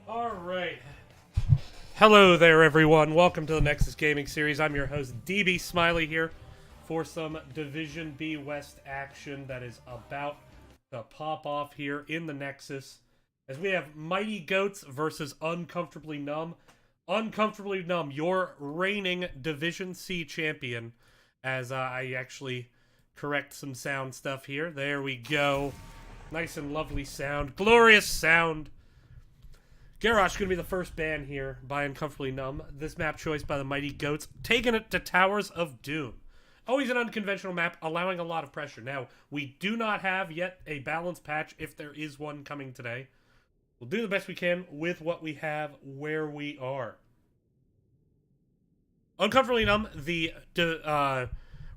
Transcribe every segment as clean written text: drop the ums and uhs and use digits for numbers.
Alright. Hello there, everyone. Welcome to the Nexus Gaming Series. I'm your host, DB Smiley, here for some Division B West action that is about to pop off here in the Nexus. As we have Mighty Goats versus Uncomfortably Numb. Uncomfortably Numb, your reigning Division C champion. As I actually correct some sound stuff here. There we go. Nice and lovely sound. Glorious sound. Garrosh going to be the first ban here by Uncomfortably Numb. This map choice by the Mighty Goats, taking it to Towers of Doom. Always an unconventional map, allowing a lot of pressure. Now, we do not have yet a balanced patch, if there is one coming today. We'll do the best we can with what we have where we are. Uncomfortably Numb, the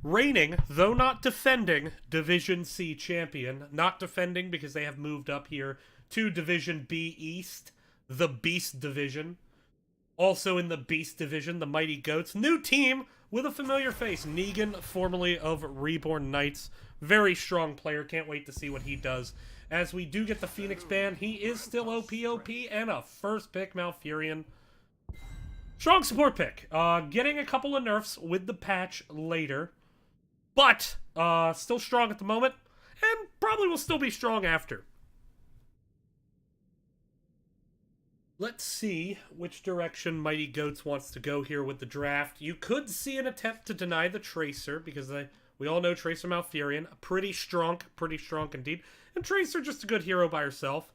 reigning, though not defending, Division C champion. Not defending because they have moved up here to Division B East. The Beast Division. Also in the Beast Division, the Mighty Goats. New team with a familiar face. Negan, formerly of Reborn Knights. Very strong player. Can't wait to see what he does. As we do get the Phoenix ban, he is still OP and a first pick Malfurion. Strong support pick. Getting a couple of nerfs with the patch later. But still strong at the moment. And probably will still be strong after. Let's see which direction Mighty Goats wants to go here with the draft. You could see an attempt to deny the Tracer, because we all know Tracer Malfurion. Pretty strong indeed. And Tracer just a good hero by herself.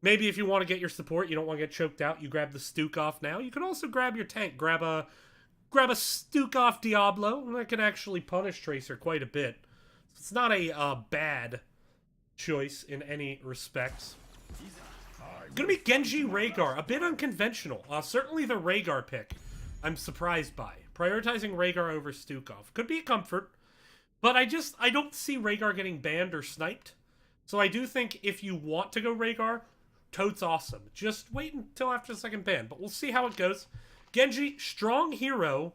Maybe if you want to get your support, you don't want to get choked out, you grab the Stukov now. You can also grab your tank. Grab a Stukov Diablo, and that can actually punish Tracer quite a bit. It's not a bad choice in any respects. Gonna be Genji Rhaegar, a bit unconventional. Certainly the Rhaegar pick, I'm surprised by. Prioritizing Rhaegar over Stukov. Could be a comfort, but I don't see Rhaegar getting banned or sniped. So I do think if you want to go Rhaegar, totes awesome. Just wait until after the second ban, but we'll see how it goes. Genji, strong hero,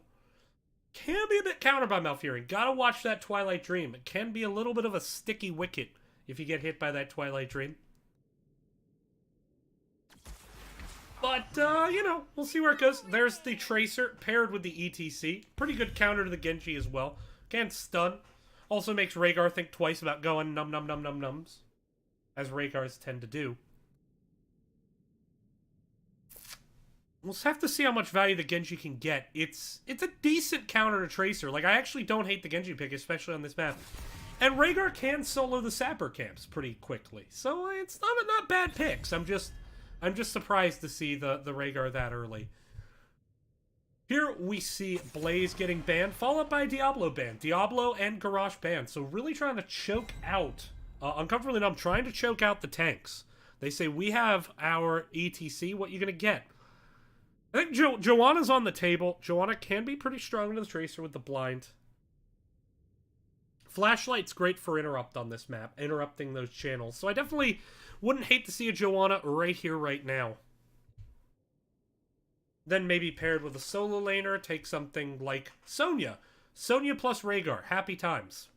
can be a bit countered by Malfurion. Gotta watch that Twilight Dream. It can be a little bit of a sticky wicket if you get hit by that Twilight Dream. But, you know, we'll see where it goes. There's the Tracer paired with the ETC. Pretty good counter to the Genji as well. Can stun. Also makes Rhaegar think twice about going nums. As Rhaegars tend to do. We'll have to see how much value the Genji can get. It's a decent counter to Tracer. Like, I actually don't hate the Genji pick, especially on this map. And Rhaegar can solo the Sapper camps pretty quickly. So it's not bad picks. I'm just surprised to see the Rhaegar that early. Here we see Blaze getting banned, followed by Diablo ban. Diablo and Garrosh ban. So really trying to choke out, Uncomfortably Numb, trying to choke out the tanks. They say, we have our ETC, what you gonna get? I think Joanna's on the table. Joanna can be pretty strong into the Tracer with the blind. Flashlight's great for interrupt on this map, interrupting those channels. So I definitely wouldn't hate to see a Joanna right here, right now. Then maybe paired with a solo laner, take something like Sonya. Sonya plus Rhaegar, happy times.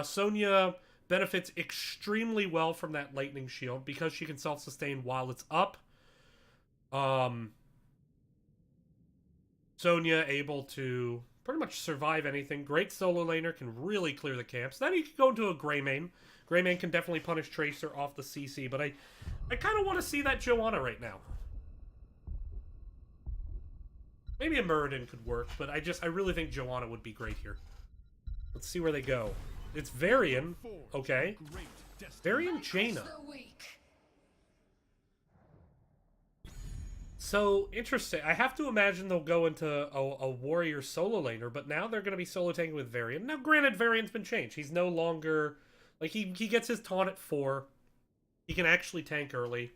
Sonya benefits extremely well from that lightning shield because she can self-sustain while it's up. Sonya able to pretty much survive anything. Great solo laner, can really clear the camps. Then you can go into a Greymane. Greymane can definitely punish Tracer off the CC, but I kind of want to see that Joanna right now. Maybe a Muradin could work, but I really think Joanna would be great here. Let's see where they go. It's Varian. Okay. Varian Jaina. So, interesting. I have to imagine they'll go into a warrior solo laner, but now they're going to be solo tanking with Varian. Now, granted, Varian's been changed. He's no longer... Like, he gets his taunt at 4. He can actually tank early.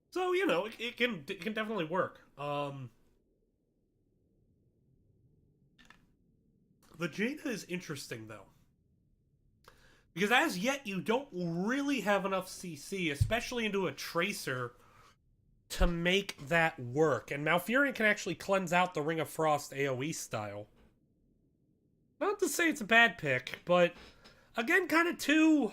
So, you know, it can definitely work. The Jaina is interesting, though. Because as yet, you don't really have enough CC, especially into a Tracer, to make that work. And Malfurion can actually cleanse out the Ring of Frost AoE style. Not to say it's a bad pick, but again, kind of too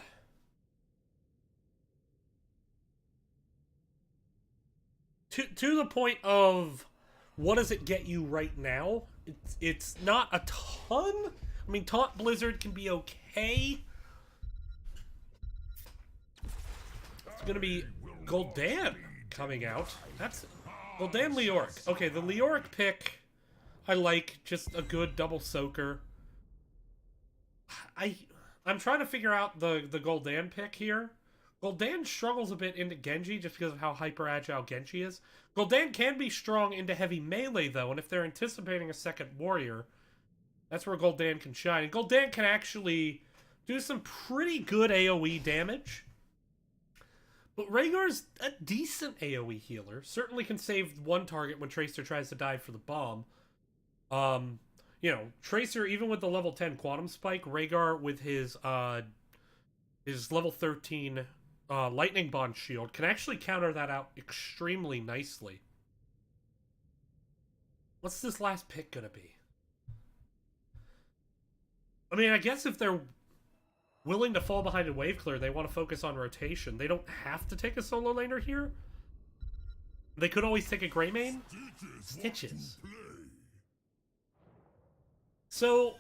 to the point of what does it get you right now? It's not a ton. I mean, Taunt Blizzard can be okay. It's gonna be Gul'dan coming out. That's Gul'dan Leoric. Okay, the Leoric pick I like, just a good double soaker. I'm trying to figure out the Gul'dan pick here. Gul'dan struggles a bit into Genji just because of how hyper agile Genji is. Gul'dan can be strong into heavy melee though, and if they're anticipating a second warrior, that's where Gul'dan can shine. And Gul'dan can actually do some pretty good AoE damage. But Rhaegar's a decent AoE healer. Certainly can save one target when Tracer tries to dive for the bomb. You know, Tracer, even with the level 10 Quantum Spike, Rhaegar with his level 13 Lightning Bond shield can actually counter that out extremely nicely. What's this last pick gonna be? I mean, I guess if they're willing to fall behind a wave clear, they want to focus on rotation. They don't have to take a solo laner here. They could always take a Greymane. Stitches. So,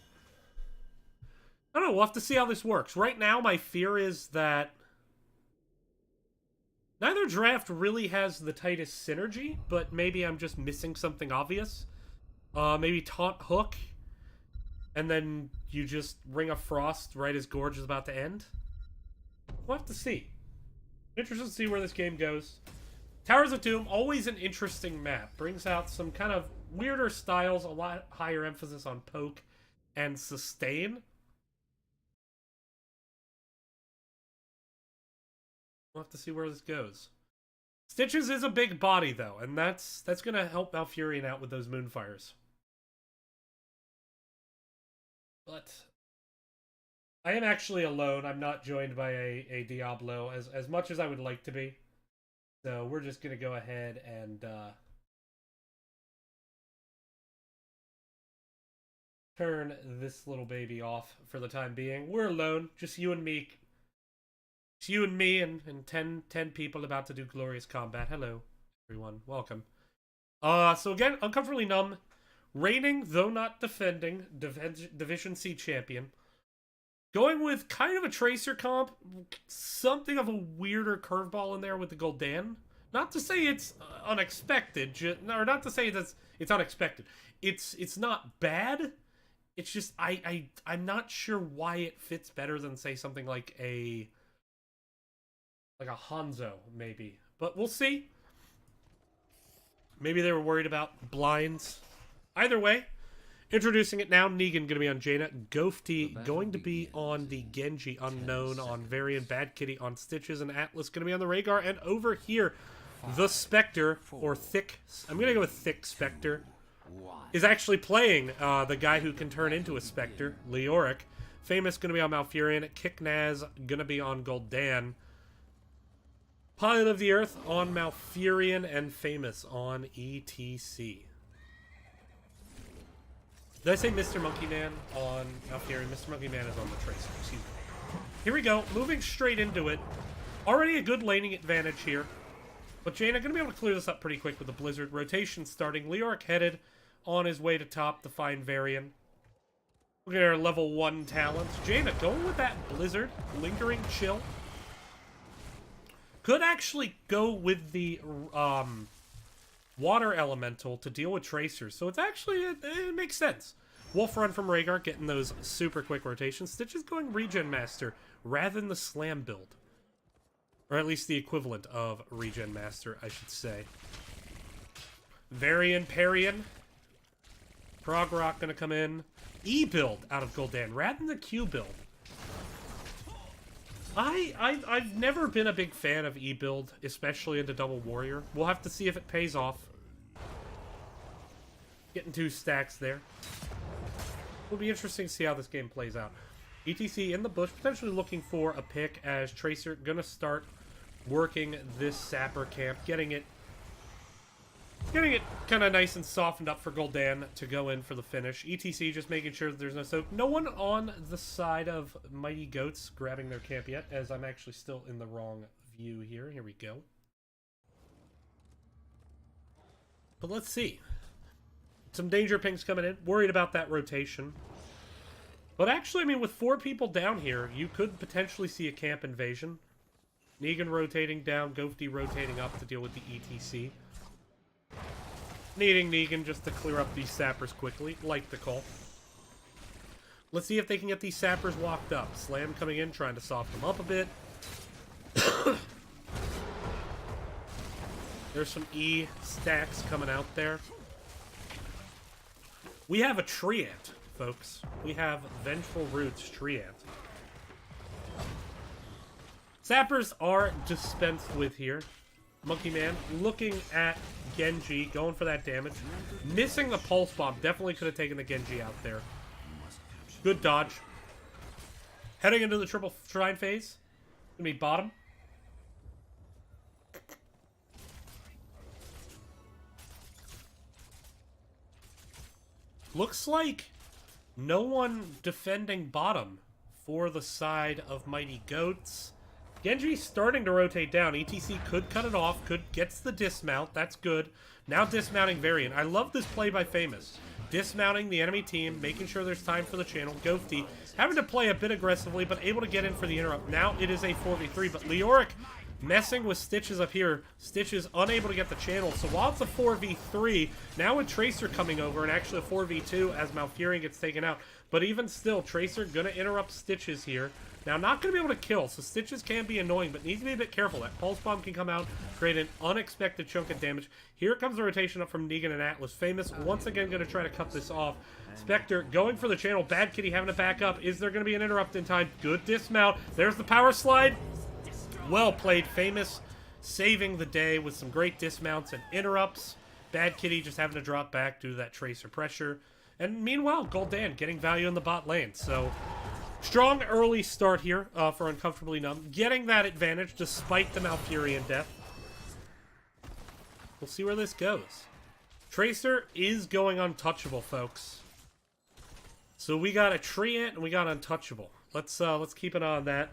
I don't know, we'll have to see how this works. Right now, my fear is that neither draft really has the tightest synergy, but maybe I'm just missing something obvious. Maybe Taunt Hook, and then you just Ring of Frost right as Gorge is about to end. We'll have to see. Interested to see where this game goes. Towers of Doom, always an interesting map. Brings out some kind of weirder styles, a lot higher emphasis on poke and sustain. We'll have to see where this goes. Stitches is a big body, though, and that's going to help Malfurion out with those Moonfires. But I am actually alone. I'm not joined by a Diablo as much as I would like to be. So we're just going to go ahead and turn this little baby off for the time being. We're alone. Just you and me. It's you and me and 10 people about to do glorious combat. Hello, everyone. Welcome. So again, uncomfortably numb. Reigning, though not defending, Division C champion. Going with kind of a Tracer comp. Something of a weirder curveball in there with the Gul'dan. Not to say it's unexpected. Or not to say that it's unexpected. It's not bad. It's just, I'm not sure why it fits better than, say, something like a Hanzo, maybe. But we'll see. Maybe they were worried about blinds. Either way, introducing it now. Negan going to be on Jaina. Gofty going to be on the Genji Unknown on Varian. Bad Kitty on Stitches. And Atlas going to be on the Rhaegar. And over here, the Spectre, or Thick... I'm going to go with Thick Spectre. Is actually playing the guy who can turn into a Spectre, Leoric. Famous going to be on Malfurion. Kiknaz going to be on Gul'dan. Pilot of the Earth on Malfurion. And Famous on ETC. Did I say Mr. Monkey Man on Malfurion? Mr. Monkey Man is on the Tracer. Excuse me. Here we go. Moving straight into it. Already a good laning advantage here. But Jaina going to be able to clear this up pretty quick with the Blizzard. Rotation starting. Leoric headed on his way to top to find Varian. Look at our level 1 talents. Jaina going with that Blizzard. Lingering chill. Could actually go with the Water Elemental to deal with Tracers. So it's actually, it makes sense. Wolf Run from Rhaegar getting those super quick rotations. Stitch is going Regen Master rather than the Slam build. Or at least the equivalent of Regen Master, I should say. Varian, Parian. Prog Rock gonna come in. E build out of Gul'dan rather than the Q build. I've never been a big fan of E build, especially into Double Warrior. We'll have to see if it pays off. Getting 2 stacks there. Will be interesting to see how this game plays out. ETC in the bush, potentially looking for a pick as Tracer gonna start working this Sapper camp, getting it kind of nice and softened up for Gul'dan to go in for the finish. ETC just making sure that there's no soak. No one on the side of Mighty Goats grabbing their camp yet, as I'm actually still in the wrong view here. Here we go. But let's see. Some danger pings coming in. Worried about that rotation. But actually, I mean, with 4 people down here, you could potentially see a camp invasion. Negan rotating down, Ghosty rotating up to deal with the ETC. Needing Negan just to clear up these sappers quickly, like the call. Let's see if they can get these sappers walked up. Slam coming in, trying to soften them up a bit. There's some E stacks coming out there. We have a Treant, folks. We have Vengeful Roots Treant. Sappers are dispensed with here. Monkey Man looking at Genji, going for that damage. Missing the Pulse Bomb. Definitely could have taken the Genji out there. Good dodge. Heading into the triple shrine phase. Gonna be bottom. Looks like no one defending bottom for the side of Mighty Goats. Genji's starting to rotate down. ETC could cut it off, gets the dismount. That's good. Now dismounting Variant. I love this play by Famous. Dismounting the enemy team, making sure there's time for the channel. Ghosty having to play a bit aggressively, but able to get in for the interrupt. Now it is a 4v3, but Leoric messing with Stitches up here. Stitches unable to get the channel. So while it's a 4v3, now with Tracer coming over, and actually a 4v2 as Malfurion gets taken out. But even still, Tracer gonna interrupt Stitches here. Now, not going to be able to kill, so Stitches can be annoying, but needs to be a bit careful. That Pulse Bomb can come out, create an unexpected chunk of damage. Here comes the rotation up from Negan and Atlas. Famous, once again, going to try to cut this off. Spectre going for the channel. Bad Kitty having to back up. Is there going to be an interrupt in time? Good dismount. There's the power slide. Well played. Famous saving the day with some great dismounts and interrupts. Bad Kitty just having to drop back due to that Tracer pressure. And meanwhile, Gul'dan getting value in the bot lane, so... Strong early start here for Uncomfortably Numb. Getting that advantage despite the Malfurion death. We'll see where this goes. Tracer is going untouchable, folks. So we got a Treant and we got untouchable. Let's keep an eye on that.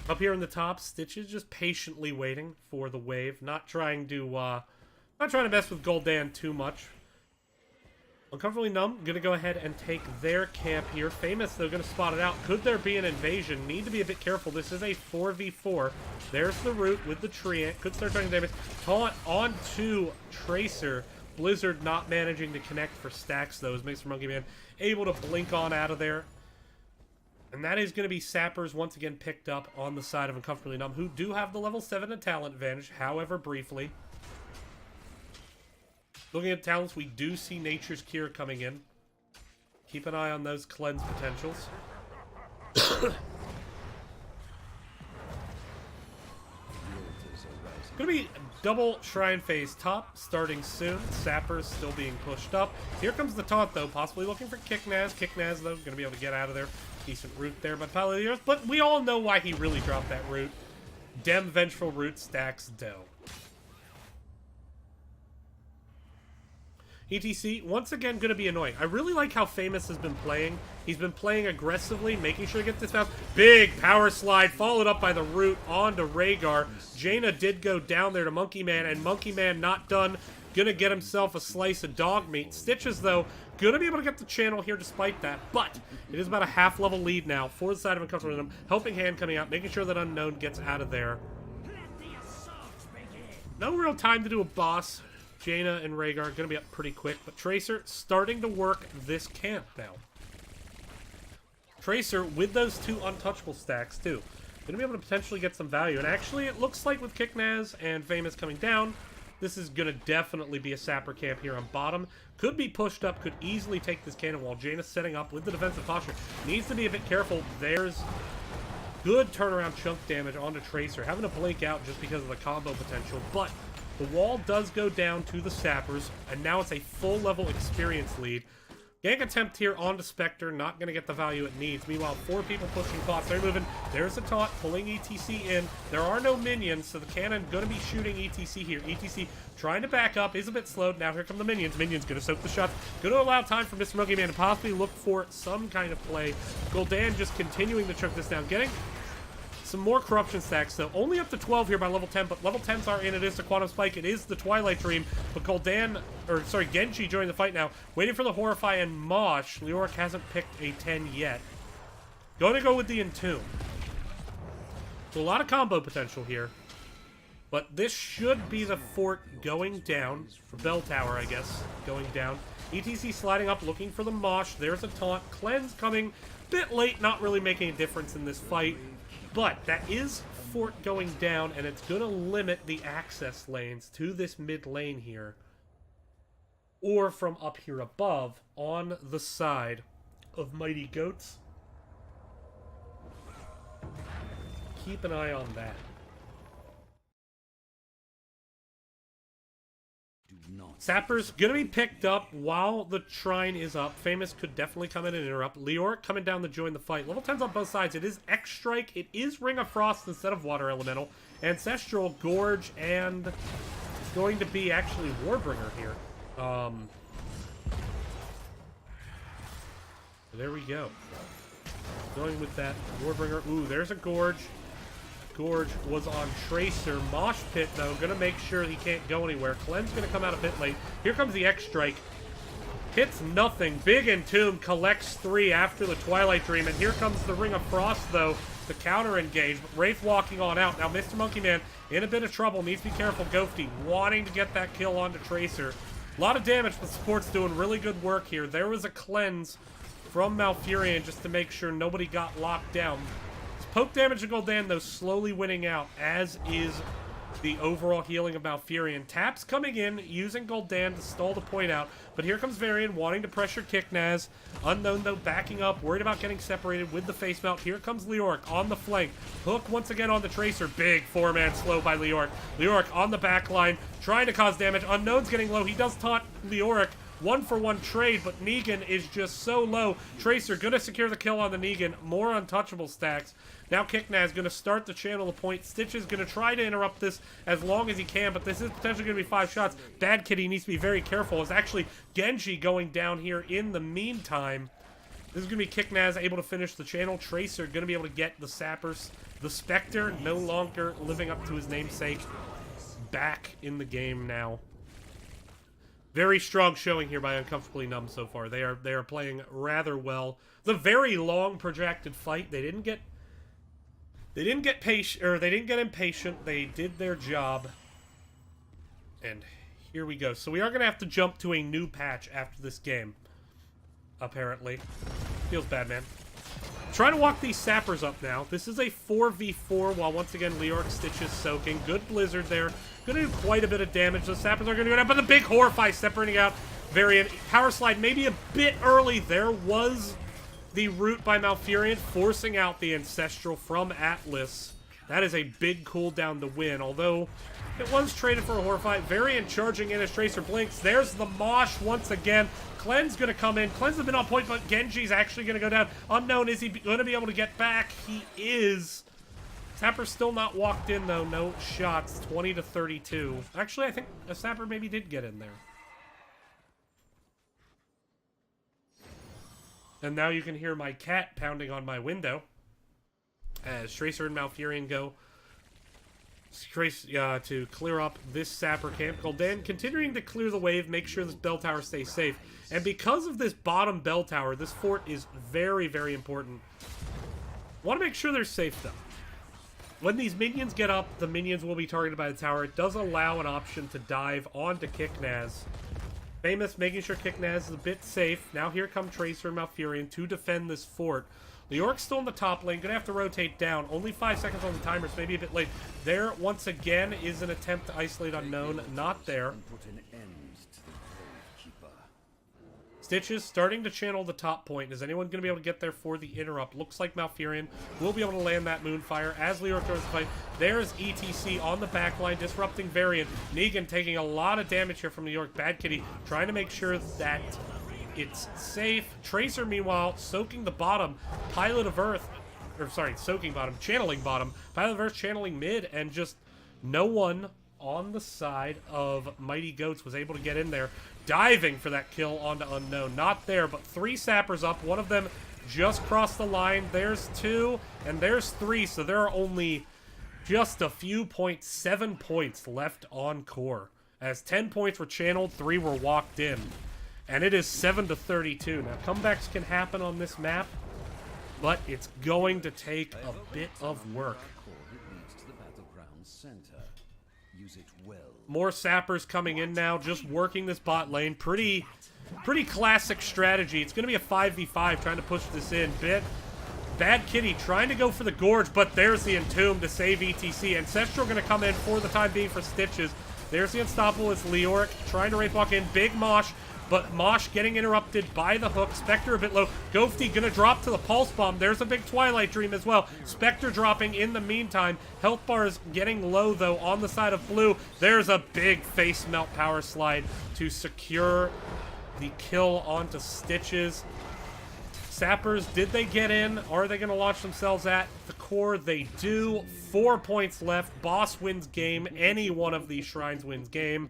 Up here in the top, Stitches just patiently waiting for the wave. Not trying to mess with Gul'dan too much. Uncomfortably Numb, gonna go ahead and take their camp here. Famous, though, gonna spot it out. Could there be an invasion? Need to be a bit careful. This is a 4v4. There's the root with the Treant. Could start taking damage. Taunt onto Tracer. Blizzard not managing to connect for stacks, though, as Mixer Monkey Man able to blink on out of there. And that is going to be Sappers once again picked up on the side of Uncomfortably Numb, who do have the level 7 talent advantage, however briefly. Looking at talents, we do see Nature's Cure coming in. Keep an eye on those cleanse potentials. Gonna be double Shrine phase top, starting soon. Sappers still being pushed up. Here comes the taunt, though, possibly looking for Kicknaz. Kicknaz, though, gonna be able to get out of there. Decent root there by Pile of the Earth, but we all know why he really dropped that root. Dem Vengeful Root stacks dough. ETC, once again, going to be annoying. I really like how Famous has been playing. He's been playing aggressively, making sure to get this bounce. Big power slide, followed up by the root onto Rhaegar. Jaina did go down there to Monkey Man, and Monkey Man not done. Going to get himself a slice of dog meat. Stitches, though, going to be able to get the channel here despite that, but it is about a half-level lead now for the side of Uncomfortable Numb. Helping Hand coming out, making sure that Unknown gets out of there. No real time to do a boss. Jaina and Rhaegar are going to be up pretty quick, but Tracer starting to work this camp now. Tracer with those 2 untouchable stacks, too. Going to be able to potentially get some value. And actually, it looks like with Kicknaz and Famous coming down, this is going to definitely be a Sapper camp here on bottom. Could be pushed up, could easily take this cannon while Jaina's setting up with the defensive posture. Needs to be a bit careful. There's good turnaround chunk damage onto Tracer. Having to blink out just because of the combo potential, but... the wall does go down to the Sappers, and now it's a full-level experience lead. Gank attempt here onto Spectre, not going to get the value it needs. Meanwhile, 4 people pushing bots. They're moving. There's a taunt, pulling ETC in. There are no minions, so the cannon going to be shooting ETC here. ETC trying to back up, is a bit slowed. Now here come the minions. Minions going to soak the shots. Going to allow time for Mr. Monkey Man to possibly look for some kind of play. Gul'dan just continuing to choke this down. Getting Some more corruption stacks, though. Only up to 12 here by level 10, but level 10s are in. It is the Quantum Spike. It is the Twilight Dream. But Genji joining the fight now. Waiting for the Horrify and Mosh. Leoric hasn't picked a 10 yet. Going to go with the Entomb. So a lot of combo potential here. But this should be the fort going down. For Bell Tower, I guess. Going down. ETC sliding up, looking for the Mosh. There's a taunt. Cleanse coming. Bit late, not really making a difference in this fight. But that is fort going down, and it's going to limit the access lanes to this mid lane here. Or from up here above on the side of Mighty Goats. Keep an eye on that. Sapper's gonna be picked up while the Shrine is up. Famous could definitely come in and interrupt. Leoric coming down to join the fight. Level 10's on both sides. It is X-Strike. It is Ring of Frost instead of Water Elemental. Ancestral, Gorge, and it's going to be actually Warbringer here. There we go. Going with that Warbringer. Ooh, there's a Gorge. Gorge was on Tracer. Mosh Pit, though, gonna make sure he can't go anywhere. Clean's gonna come out a bit late. Here comes the X-Strike. Hits nothing. Big Entomb collects 3 after the Twilight Dream. And here comes the Ring of Frost, though, to counter-engage. But Wraith walking on out. Now, Mr. Monkey Man in a bit of trouble. Needs to be careful. Ghosty wanting to get that kill onto Tracer. A lot of damage, but support's doing really good work here. There was a cleanse from Malfurion just to make sure nobody got locked down. Poke damage to Gul'dan, though, slowly winning out, as is the overall healing of Malfurion. Taps coming in, using Gul'dan to stall the point out, but here comes Varian wanting to pressure Kiknaz. Unknown, though, backing up, worried about getting separated with the face mount. Here comes Leoric on the flank. Hook once again on the Tracer. Big 4-man slow by Leoric. Leoric on the back line, trying to cause damage. Unknown's getting low. He does taunt Leoric. 1-for-1 trade, but Negan is just so low. Tracer gonna secure the kill on the Negan. More untouchable stacks. Now Kiknaz gonna start to channel the point. Stitch is gonna try to interrupt this as long as he can, but this is potentially gonna be 5 shots. Bad Kitty needs to be very careful. It's actually Genji going down here in the meantime. This is gonna be Kiknaz able to finish the channel. Tracer gonna be able to get the Sappers. The Spectre no longer living up to his namesake. Back in the game now. Very strong showing here by Uncomfortably Numb so far. They are playing rather well. It's a very long protracted fight. They didn't get patient, or they didn't get impatient. They did their job. And here we go. So we are going to have to jump to a new patch after this game. Apparently. Feels bad, man. Trying to walk these Sappers up now. This is a 4v4 while once again Leoric Stitch is soaking. Good Blizzard there. Gonna do quite a bit of damage. The Sappers are gonna go down, but the big Horrify separating out Varian. Power Slide maybe a bit early. There was the root by Malfurion forcing out the Ancestral from Atlas. That is a big cooldown to win, although it was traded for a Horrify. Varian charging in as Tracer blinks. There's the Mosh once again. Clean's gonna come in. Clean's has been on point, but Genji's actually gonna go down. Unknown, is he gonna be able to get back? He is. Sapper's still not walked in, though. No shots. 20-32. Actually, I think a Sapper maybe did get in there. And now you can hear my cat pounding on my window as Tracer and Malfurion go to clear up this Sapper camp. Gul'dan continuing to clear the wave, make sure this bell tower stays safe. And because of this bottom bell tower, this fort is very, very important. Want to make sure they're safe, though. When these minions get up, the minions will be targeted by the tower. It does allow an option to dive onto Kiknaz. Famous making sure Kiknaz is a bit safe. Now here come Tracer and Malfurion to defend this fort. Leoric's still in the top lane. Gonna have to rotate down. Only 5 seconds on the timer, so maybe a bit late. There, once again, is an attempt to isolate Unknown. Not there. Stitch is starting to channel the top point. Is anyone going to be able to get there for the interrupt? Looks like Malfurion will be able to land that Moonfire as Leoric goes to fight. There's ETC on the backline, disrupting Varian. Negan taking a lot of damage here from New York. Bad Kitty trying to make sure that it's safe. Tracer, meanwhile, soaking the bottom. Pilot of Earth, or sorry, soaking bottom, channeling bottom. Pilot of Earth channeling mid, and just no one on the side of Mighty Goats was able to get in there. Diving for that kill onto Unknown. Not there, but 3 Sappers up. One of them just crossed the line. There's 2, and there's 3, so there are only just a few points, 7 points left on core. As 10 points were channeled, 3 were walked in. And it is 7-32. Now, comebacks can happen on this map, but it's going to take a bit of work. More sappers coming in now, just working this bot lane. Pretty classic strategy. It's going to be a 5v5 trying to push this in. Bad Kitty trying to go for the Gorge, but there's the Entomb to save ETC. Ancestral going to come in for the time being for Stitches. There's the Unstoppable. It's Leoric trying to rape walk in. Big Mosh, but Mosh getting interrupted by the hook. Spectre a bit low. Ghosty going to drop to the Pulse Bomb. There's a big Twilight Dream as well. Spectre dropping in the meantime. Health bar is getting low, though, on the side of blue. There's a big Face Melt Power Slide to secure the kill onto Stitches. Sappers, did they get in? Are they going to launch themselves at the core? They do. 4 points left. Boss wins game. Any one of these shrines wins game.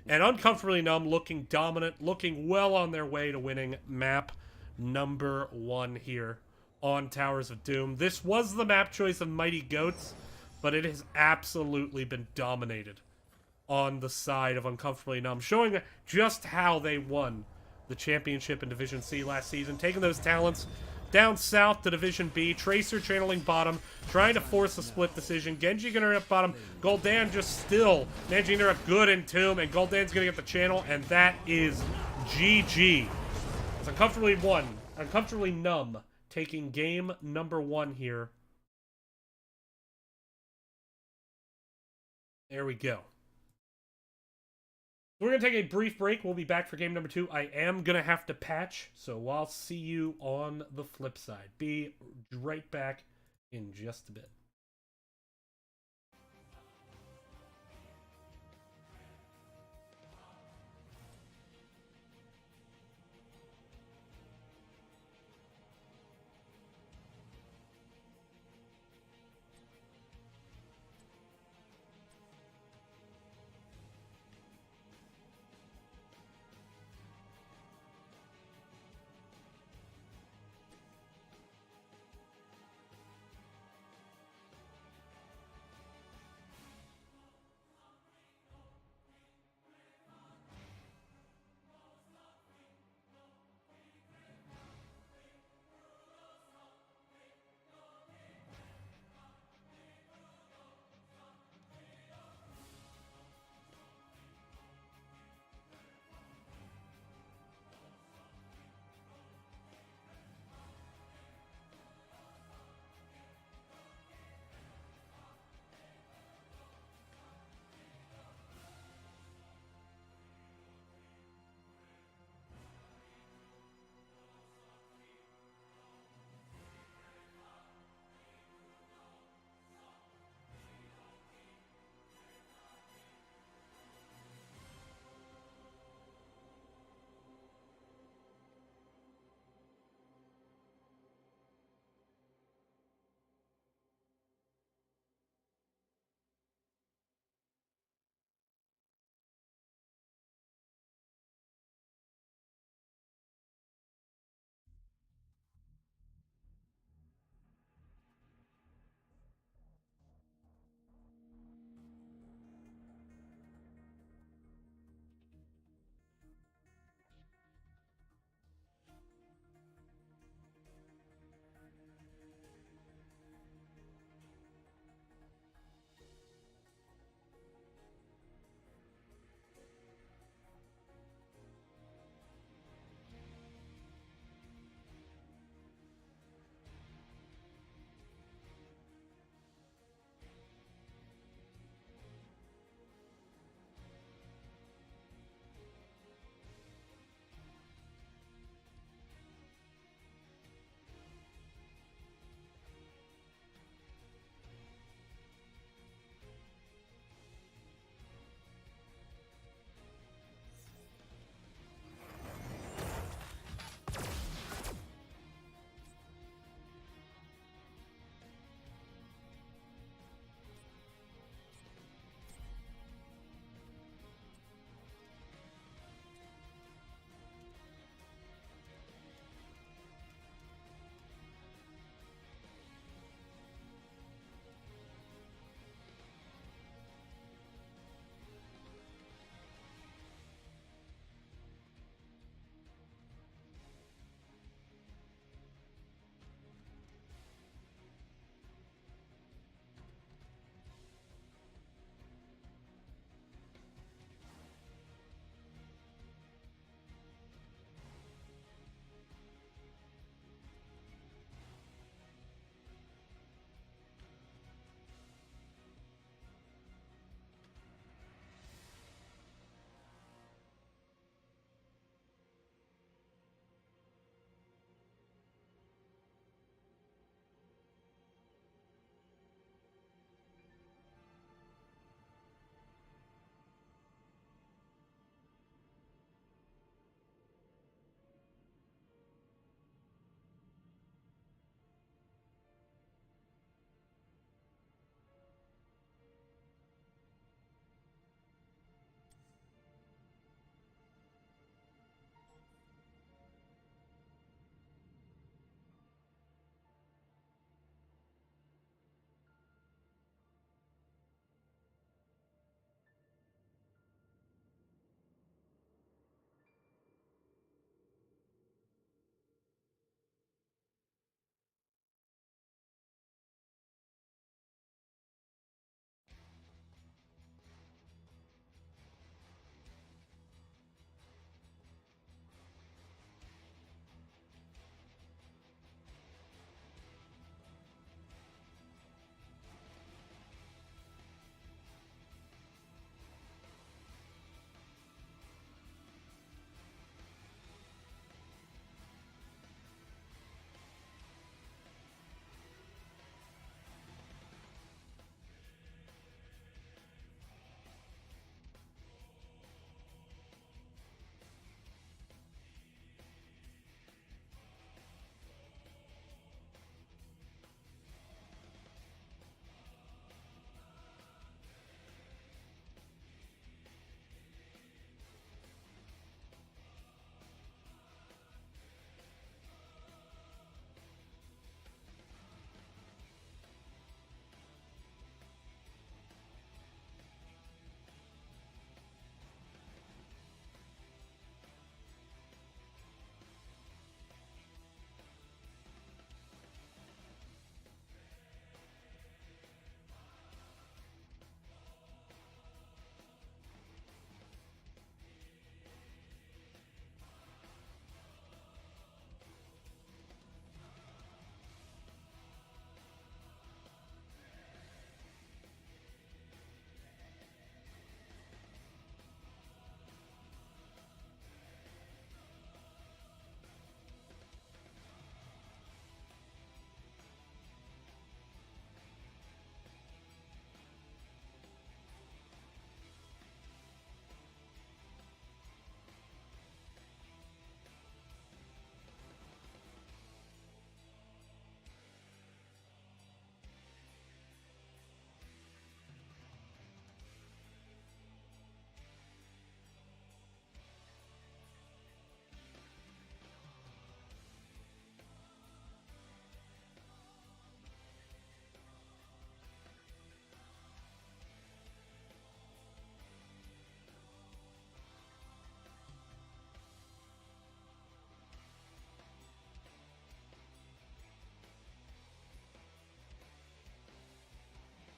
And Uncomfortably Numb looking dominant, looking well on their way to winning map number 1 here on Towers of Doom. This was the map choice of Mighty Goats, but it has absolutely been dominated on the side of Uncomfortably Numb, showing just how they won the championship in Division C last season, taking those talents down south to Division B. Tracer channeling bottom, trying to force a split decision. Genji gonna interrupt bottom. Gul'dan just still managing to interrupt good Entomb, and Gul'dan's gonna get the channel, and that is GG. It's Uncomfortably Numb, taking game number 1 here. There we go. We're going to take a brief break. We'll be back for game number 2. I am going to have to patch, so I'll see you on the flip side. Be right back in just a bit.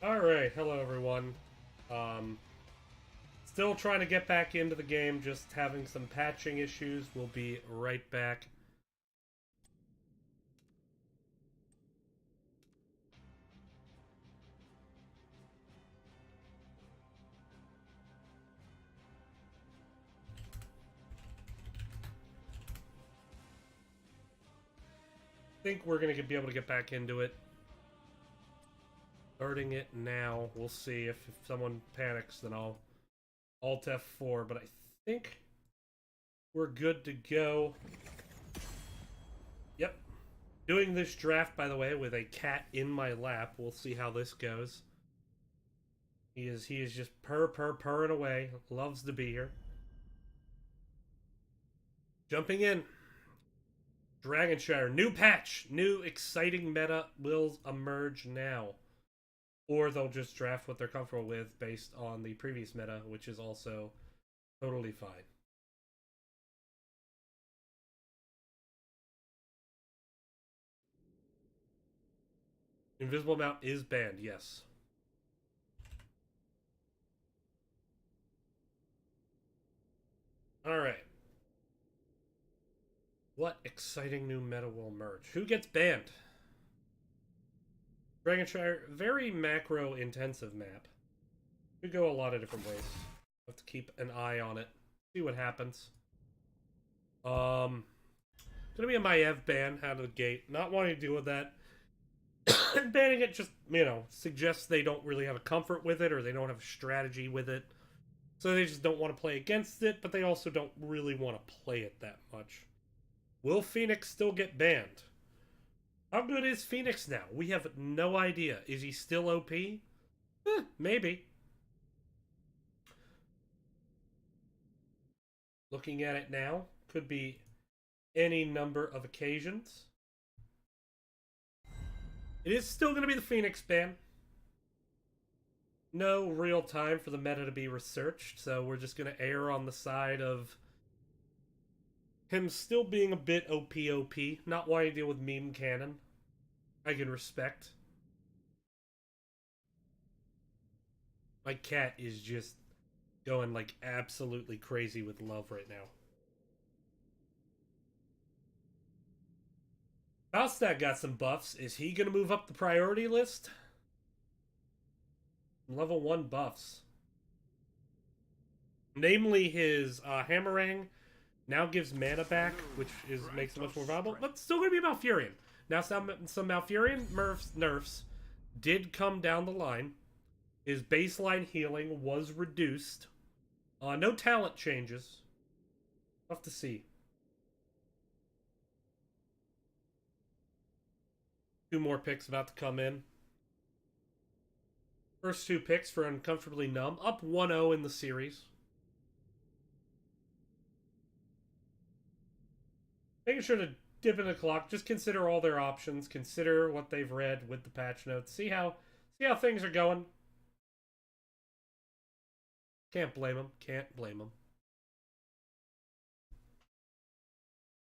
Alright, hello everyone. Still trying to get back into the game, just having some patching issues. We'll be right back. I think we're going to be able to get back into it. Starting it now. We'll see if someone panics, then I'll Alt F4, but I think we're good to go. Yep. Doing this draft, by the way, with a cat in my lap. We'll see how this goes. He is just purring away. Loves to be here. Jumping in. Dragonshire, new patch, new exciting meta will emerge now. Or they'll just draft what they're comfortable with based on the previous meta, which is also totally fine. Invisible Mount is banned, yes. Alright. What exciting new meta will emerge? Who gets banned? Dragonshire, very macro-intensive map. Could go a lot of different ways. Have to keep an eye on it. See what happens. Gonna be a Maiev ban out of the gate. Not wanting to deal with that. Banning it just, you know, suggests they don't really have a comfort with it, or they don't have a strategy with it. So they just don't want to play against it, but they also don't really want to play it that much. Will Phoenix still get banned? How good is Phoenix now? We have no idea. Is he still OP? Maybe. Looking at it now, could be any number of occasions. It is still going to be the Phoenix ban. No real time for the meta to be researched, so we're just going to err on the side of him still being a bit OP, not wanting to deal with meme canon. I can respect. My cat is just going like absolutely crazy with love right now. Falstad got some buffs. Is he going to move up the priority list? Level 1 buffs. Namely, his Hammerang now gives mana back, which makes it much more valuable. But still going to be Malfurion. Now, some Malfurion nerfs did come down the line. His baseline healing was reduced. No talent changes. We'll have to see. 2 more picks about to come in. First 2 picks for Uncomfortably Numb. Up 1-0 in the series. Making sure to dip in the clock. Just consider all their options. Consider what they've read with the patch notes. See how things are going. Can't blame them. Can't blame them.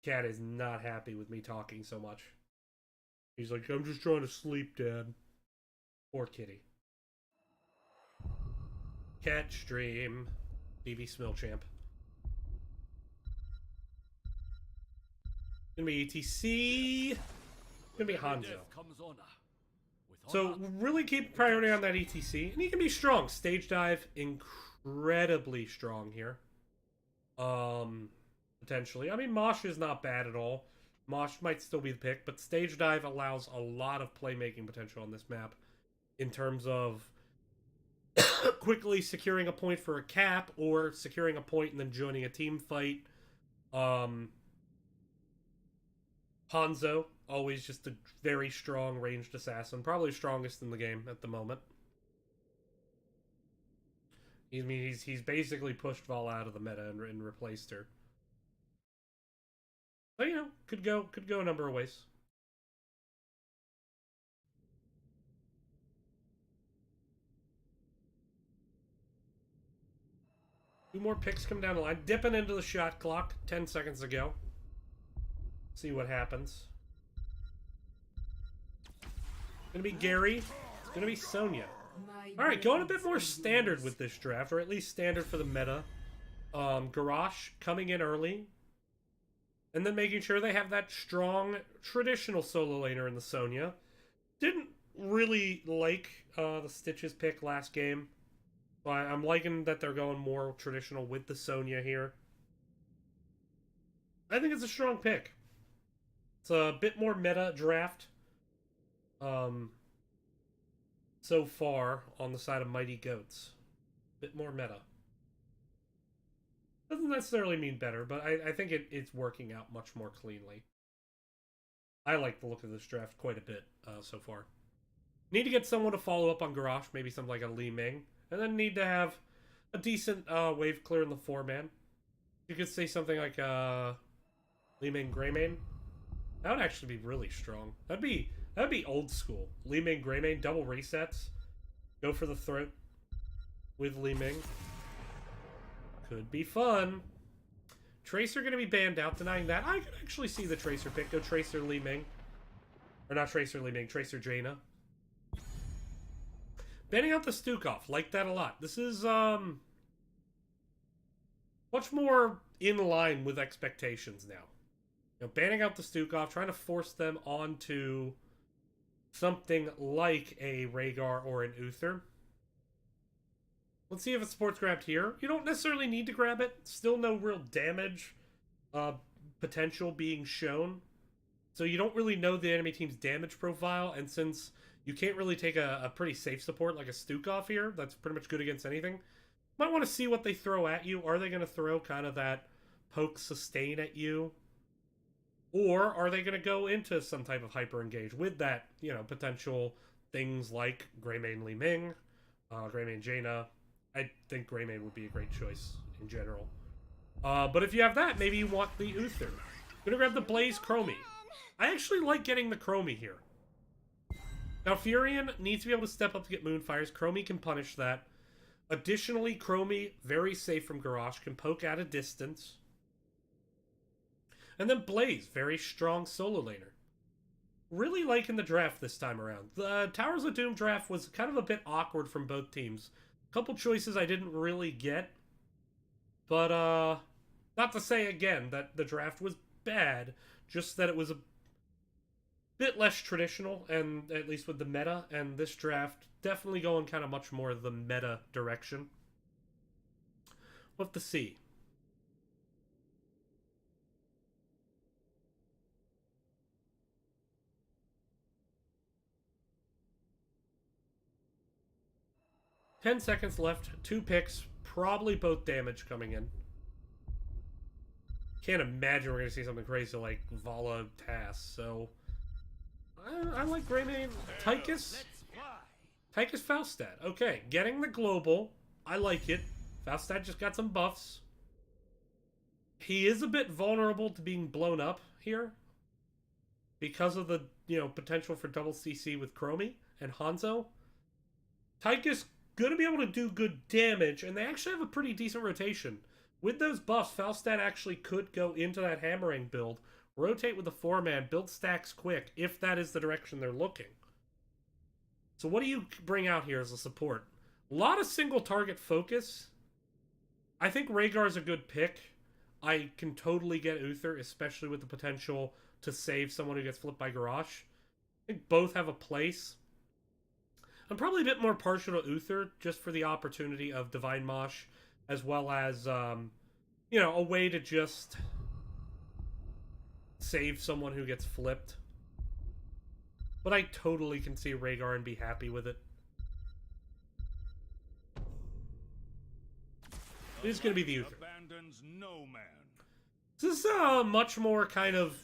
Cat is not happy with me talking so much. He's like, I'm just trying to sleep, Dad. Poor kitty. Cat stream. DV Smilchamp. Gonna be ETC. Gonna be Hanzo. So really keep priority on that ETC. And he can be strong. Stage dive, incredibly strong here. Potentially. I mean, Mosh is not bad at all. Mosh might still be the pick, but Stage Dive allows a lot of playmaking potential on this map in terms of quickly securing a point for a cap or securing a point and then joining a team fight. Hanzo, always just a very strong ranged assassin, probably strongest in the game at the moment. He's basically pushed Val out of the meta and replaced her. So, you know, could go a number of ways. Two more picks come down the line. Dipping into the shot clock 10 seconds ago. See what happens. It's gonna be Gary. It's gonna be Sonya. Alright, going a bit more standard with this draft, or at least standard for the meta. Garrosh coming in early. And then making sure they have that strong, traditional solo laner in the Sonya. Didn't really like the Stitches pick last game. But I'm liking that they're going more traditional with the Sonya here. I think it's a strong pick. It's a bit more meta draft. So far on the side of Mighty Goats. Bit more meta. Doesn't necessarily mean better, but I think it's working out much more cleanly. I like the look of this draft quite a bit so far. Need to get someone to follow up on Garrosh, maybe something like a Li Ming. And then need to have a decent wave clear in the 4-man. You could say something like Li Ming Greymane. That would actually be really strong. That'd be old school. Li Ming Greymane, double resets. Go for the throat with Li Ming. Could be fun. Tracer going to be banned out, denying that. I could actually see the Tracer pick. Go Tracer Li Ming. Or not Tracer Li Ming, Tracer Jaina. Banning out the Stukov. Like that a lot. This is much more in line with expectations now. You know, banning out the Stukov, trying to force them onto something like a Rhaegar or an Uther. Let's see if it supports grabbed here. You don't necessarily need to grab it. Still no real damage potential being shown. So you don't really know the enemy team's damage profile. And since you can't really take a pretty safe support like a Stukov here, that's pretty much good against anything. Might want to see what they throw at you. Are they going to throw kind of that poke sustain at you? Or are they going to go into some type of hyper engage with that, you know, potential things like Greymane Li Ming, Greymane Jaina. I think Greymane would be a great choice in general. But if you have that, maybe you want the Uther. I'm going to grab the Blaze Chromie. I actually like getting the Chromie here. Now, Furion needs to be able to step up to get Moonfires. Chromie can punish that. Additionally, Chromie, very safe from Garrosh, can poke at a distance. And then Blaze, very strong solo laner. Really liking the draft this time around. The Towers of Doom draft was kind of a bit awkward from both teams. A couple choices I didn't really get. But, not to say again that the draft was bad, just that it was a bit less traditional, and at least with the meta, and this draft definitely going kind of much more the meta direction. We'll have to see. Ten seconds left. 2 picks. Probably both damage coming in. Can't imagine we're going to see something crazy like Vala Tass. So, I like Greymane. Tychus? Tychus Falstad. Okay, getting the global. I like it. Falstad just got some buffs. He is a bit vulnerable to being blown up here. Because of the, potential for double CC with Chromie and Hanzo. Tychus going to be able to do good damage, and they actually have a pretty decent rotation. With those buffs, Falstad actually could go into that hammering build, rotate with the 4-man, build stacks quick, if that is the direction they're looking. So what do you bring out here as a support? A lot of single target focus. I think Rhaegar is a good pick. I can totally get Uther, especially with the potential to save someone who gets flipped by Garrosh. I think both have a place. I'm probably a bit more partial to Uther, just for the opportunity of Divine Mosh, as well as, a way to just save someone who gets flipped. But I totally can see Rhaegar and be happy with it. It is going to be the Uther. This is a much more kind of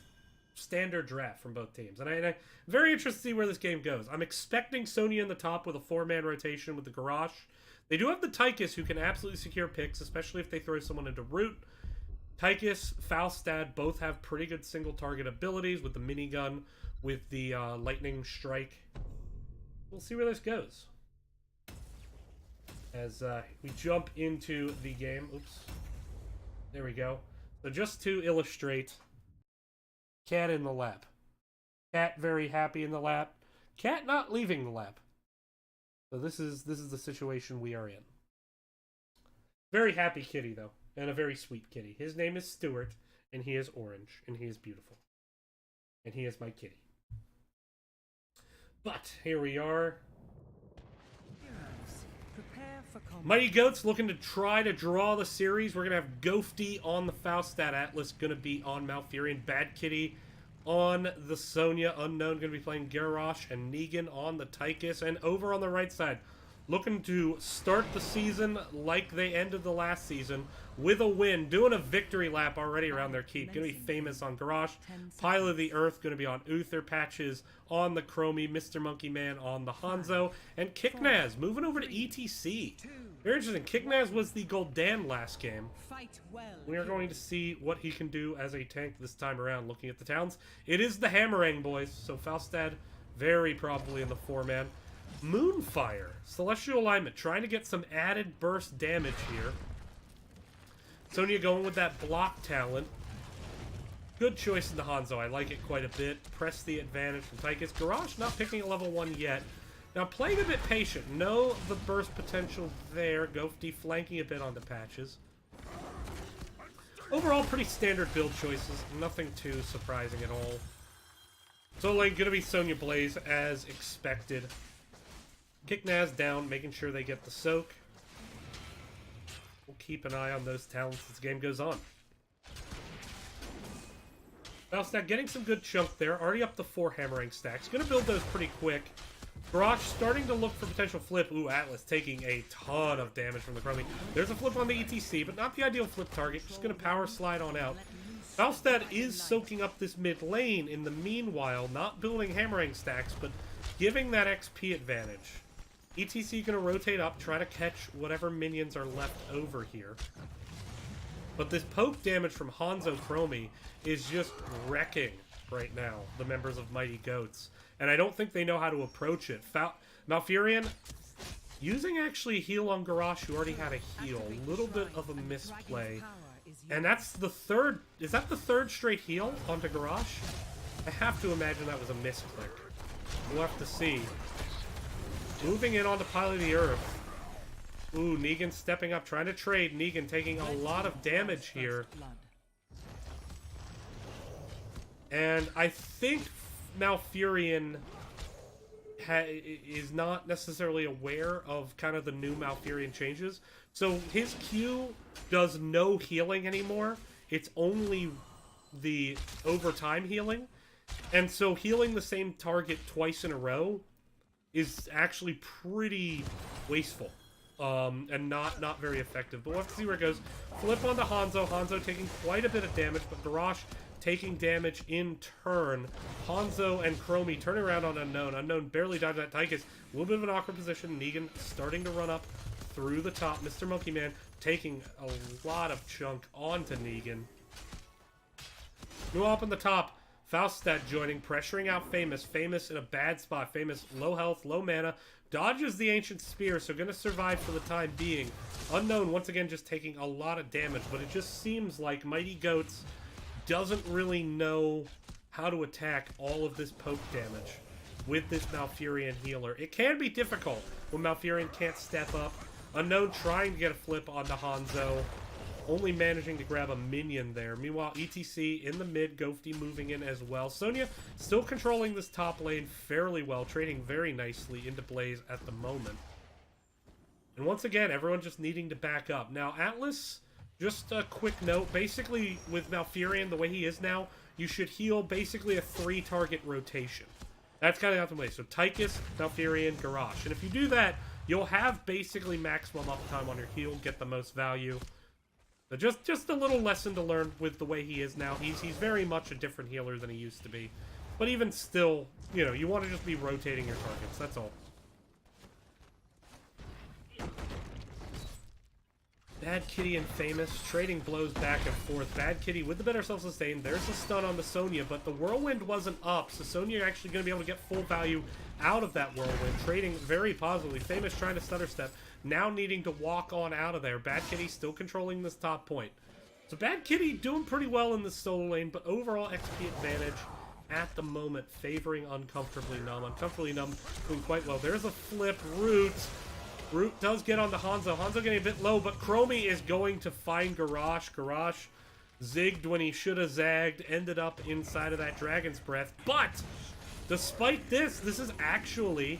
standard draft from both teams. And I'm very interested to see where this game goes. I'm expecting Sonya in the top with a 4-man rotation with the Garrosh. They do have the Tychus, who can absolutely secure picks, especially if they throw someone into Root. Tychus, Falstad both have pretty good single target abilities with the minigun, with the lightning strike. We'll see where this goes. As we jump into the game. Oops. There we go. So just to illustrate, Cat in the lap. Cat very happy in the lap. Cat not leaving the lap. So this is the situation we are in. Very happy kitty, though, and a very sweet kitty. His name is Stuart, and he is orange, and he is beautiful. And he is my kitty. But, here we are. Mighty Goats looking to try to draw the series. We're going to have Ghosty on the Falstad Atlas, going to be on Malfurion. Bad Kitty on the Sonya. Unknown going to be playing Garrosh, and Negan on the Tychus. And over on the right side, looking to start the season like they ended the last season with a win. Doing a victory lap already around their keep. Going to be famous on Garrosh. Pile of the Earth going to be on Uther. Patches on the Chromie. Mr. Monkey Man on the Hanzo. And Kicknaz moving over to ETC. Very interesting. Kicknaz was the Gul'dan last game. We are going to see what he can do as a tank this time around. Looking at the towns, it is the Hammerang boys. So Falstad very probably in the 4-man. Moonfire, Celestial Alignment, trying to get some added burst damage here. Sonya going with that block talent. Good choice in the Hanzo, I like it quite a bit. Press the advantage from Tychus. Garrosh not picking a level 1 yet. Now playing a bit patient. Know the burst potential there. Ghosty flanking a bit on the Patches. Overall, pretty standard build choices. Nothing too surprising at all. So lane gonna be Sonya Blaze as expected. Kicknaz down, making sure they get the soak. We'll keep an eye on those talents as the game goes on. Falstad getting some good chunk there. Already up to 4 Hammerang stacks. Gonna build those pretty quick. Garrosh starting to look for potential flip. Ooh, Atlas taking a ton of damage from the Chromie. There's a flip on the ETC, but not the ideal flip target. Just gonna power slide on out. Falstad is soaking up this mid lane in the meanwhile, not building Hammerang stacks, but giving that XP advantage. ETC gonna rotate up, try to catch whatever minions are left over here. But this poke damage from Hanzo Chromie is just wrecking right now the members of Mighty Goats. And I don't think they know how to approach it. Malfurion using actually heal on Garrosh, who already had a heal. A little bit of a misplay. And that's the third... Is that the third straight heal onto Garrosh? I have to imagine that was a misclick. We'll have to see. Moving in on the Pile of the Earth. Ooh, Negan stepping up, trying to trade. Negan taking a lot of damage here. And I think Malfurion is not necessarily aware of kind of the new Malfurion changes. So his Q does no healing anymore. It's only the overtime healing. And so healing the same target twice in a row is actually pretty wasteful. And not very effective. But we'll have to see where it goes. Flip onto Hanzo. Hanzo taking quite a bit of damage, but Garrosh taking damage in turn. Hanzo and Chromie turning around on Unknown. Unknown barely dodged that Tychus. A little bit of an awkward position. Negan starting to run up through the top. Mr. Monkey Man taking a lot of chunk onto Negan. New up on the top. Falstad joining, pressuring out Famous. Famous in a bad spot. Famous low health, low mana. Dodges the Ancient Spear, so going to survive for the time being. Unknown, once again, just taking a lot of damage. But it just seems like Mighty Goats doesn't really know how to attack all of this poke damage with this Malfurion healer. It can be difficult when Malfurion can't step up. Unknown trying to get a flip onto Hanzo. Only managing to grab a minion there. Meanwhile, ETC in the mid, Ghosty moving in as well. Sonya still controlling this top lane fairly well, trading very nicely into Blaze at the moment. And once again, everyone just needing to back up. Now, Atlas, just a quick note. Basically, with Malfurion, the way he is now, you should heal basically a 3-target rotation. That's kind of the way. So Tychus, Malfurion, Garrosh. And if you do that, you'll have basically maximum uptime on your heal, get the most value. So just a little lesson to learn with the way he is now. He's very much a different healer than he used to be. But even still, you know, you want to just be rotating your targets. That's all. Bad Kitty and Famous trading blows back and forth. Bad Kitty with the better self-sustain. There's a stun on the Sonya, but the Whirlwind wasn't up. So Sonya actually going to be able to get full value out of that Whirlwind. Trading very positively. Famous trying to stutter step. Now needing to walk on out of there. Bad Kitty still controlling this top point. So Bad Kitty doing pretty well in the solo lane, but overall XP advantage at the moment favoring Uncomfortably Numb. Uncomfortably Numb doing quite well. There's a flip. Root. Root does get onto Hanzo. Hanzo getting a bit low, but Chromie is going to find Garrosh. Garrosh zigged when he should have zagged. Ended up inside of that Dragon's Breath. But despite this, this is actually,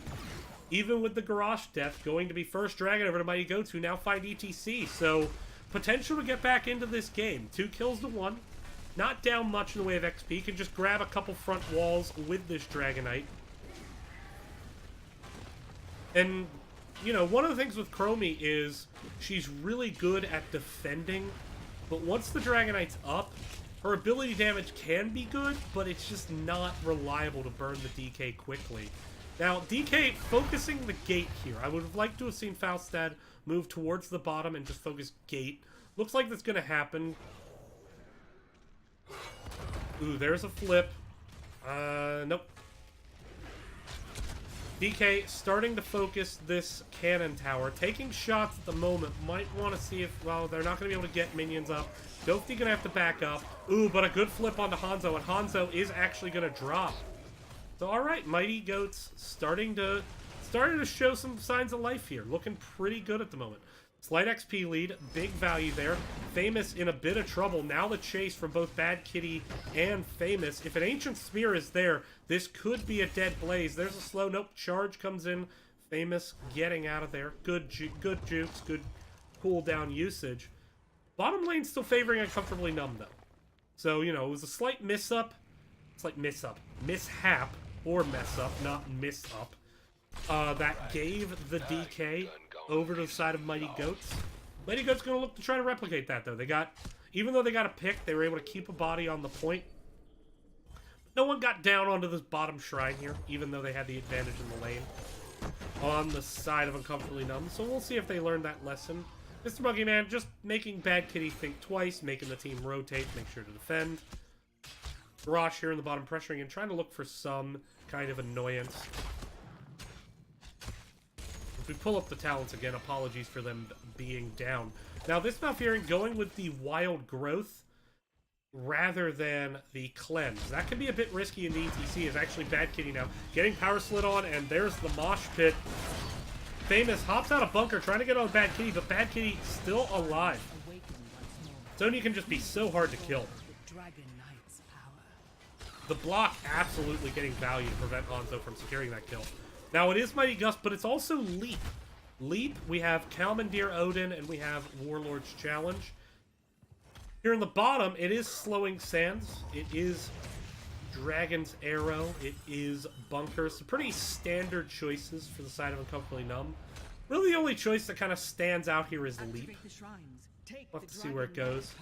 even with the Garrosh death, going to be first Dragon over to Mighty Goats, who now find ETC. So potential to get back into this game. 2 kills to 1. Not down much in the way of XP. Can just grab a couple front walls with this Dragonite. And, you know, one of the things with Chromie is she's really good at defending. But once the Dragonite's up, her ability damage can be good, but it's just not reliable to burn the DK quickly. Now, DK focusing the gate here. I would have liked to have seen Falstad move towards the bottom and just focus gate. Looks like that's going to happen. Ooh, there's a flip. Nope. DK starting to focus this cannon tower. Taking shots at the moment. Might want to see if, well, they're not going to be able to get minions up. Goathy going to have to back up. Ooh, but a good flip onto Hanzo, and Hanzo is actually going to drop. So, alright, Mighty Goats starting to show some signs of life here. Looking pretty good at the moment. Slight XP lead, big value there. Famous in a bit of trouble. Now the chase from both Bad Kitty and Famous. If an Ancient Spear is there, this could be a dead blaze. There's a slow, nope, charge comes in. Famous getting out of there. Good jukes, good cooldown usage. Bottom lane still favoring Uncomfortably Numb, though. So, you know, it was a slight mishap, or mess up, not miss up. That gave the DK over to the side of Mighty Goats. Mighty Goats gonna look to try to replicate that, though. They got, even though they got a pick, they were able to keep a body on the point. No one got down onto this bottom shrine here, even though they had the advantage in the lane on the side of Uncomfortably Numb. So we'll see if they learned that lesson. Mr. Monkeyman just making Bad Kitty think twice, making the team rotate, make sure to defend. Garrosh here in the bottom pressuring and trying to look for some kind of annoyance. If we pull up the talents again, apologies for them being down. Now, this Malfurion going with the Wild Growth rather than the Cleanse. That can be a bit risky in the ETC. Is actually Bad Kitty now. Getting Power Slit on, and there's the Mosh Pit. Famous hops out of bunker, trying to get on Bad Kitty, but Bad Kitty still alive. Sonya can just be so hard to kill. The block absolutely getting value to prevent Hanzo from securing that kill. Now, it is Mighty Gust, but it's also Leap. Leap, we have Kalmandir Odin, and we have Warlord's Challenge. Here in the bottom, it is Slowing Sands. It is Dragon's Arrow. It is Bunker. So pretty standard choices for the side of Uncomfortably Numb. Really, the only choice that kind of stands out here is Leap. We'll have to see where it goes.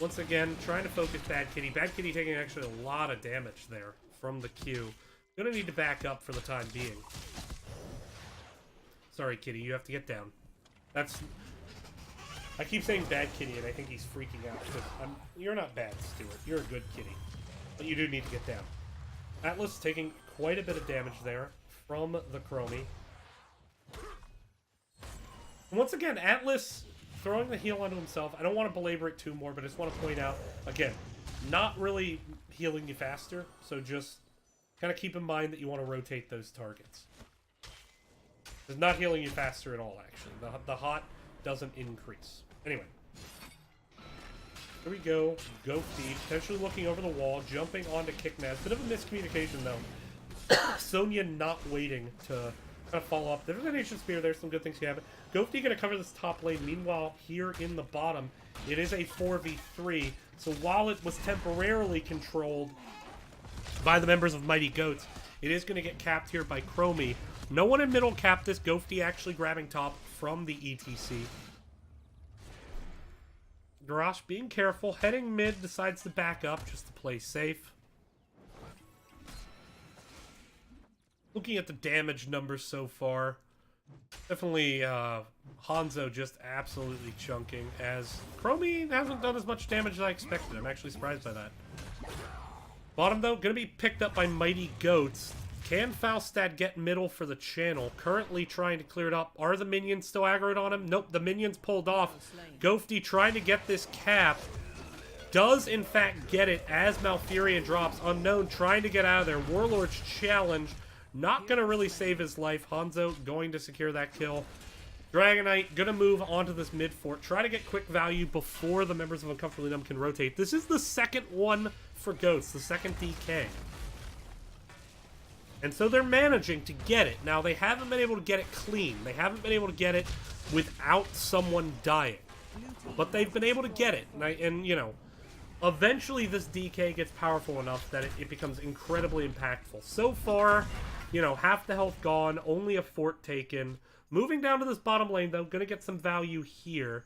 Once again, trying to focus Bad Kitty. Bad Kitty taking actually a lot of damage there from the Q. Gonna need to back up for the time being. Sorry, Kitty, you have to get down. That's... I keep saying Bad Kitty, and I think he's freaking out. You're not bad, Stuart. You're a good kitty. But you do need to get down. Atlas taking quite a bit of damage there from the Chromie. And once again, Atlas throwing the heal onto himself. I don't want to belabor it too more, but I just want to point out, again, not really healing you faster, so just kind of keep in mind that you want to rotate those targets. It's not healing you faster at all, actually. The hot doesn't increase. Anyway. Here we go. Go feed. Potentially looking over the wall. Jumping onto Kicknaz. Bit of a miscommunication, though. Sonya not waiting to kind of follow up. There's an Ancient Spear. There's some good things you have. Goathy going to cover this top lane. Meanwhile, here in the bottom, it is a 4v3. So while it was temporarily controlled by the members of Mighty Goats, it is going to get capped here by Chromie. No one in middle capped this. Goathy actually grabbing top from the ETC. Garrosh being careful. Heading mid, decides to back up just to play safe. Looking at the damage numbers so far, definitely Hanzo just absolutely chunking, as Chromie hasn't done as much damage as I expected. I'm actually surprised by that. Bottom, though, going to be picked up by Mighty Goats. Can Falstad get middle for the channel? Currently trying to clear it up. Are the minions still aggroed on him? Nope, the minions pulled off. Goathy trying to get this cap. does in fact get it as Malfurion drops. Unknown trying to get out of there. Warlord's challenge. Not going to really save his life. Hanzo going to secure that kill. Dragonite going to move onto this mid fort. Try to get quick value before the members of Uncomfortably Numb can rotate. This is the second one for Goats. The second DK. And so they're managing to get it. Now, they haven't been able to get it clean. They haven't been able to get it without someone dying. But they've been able to get it. And you know, eventually this DK gets powerful enough that it becomes incredibly impactful. So far, you know, half the health gone, only a fort taken. Moving down to this bottom lane, though, going to get some value here.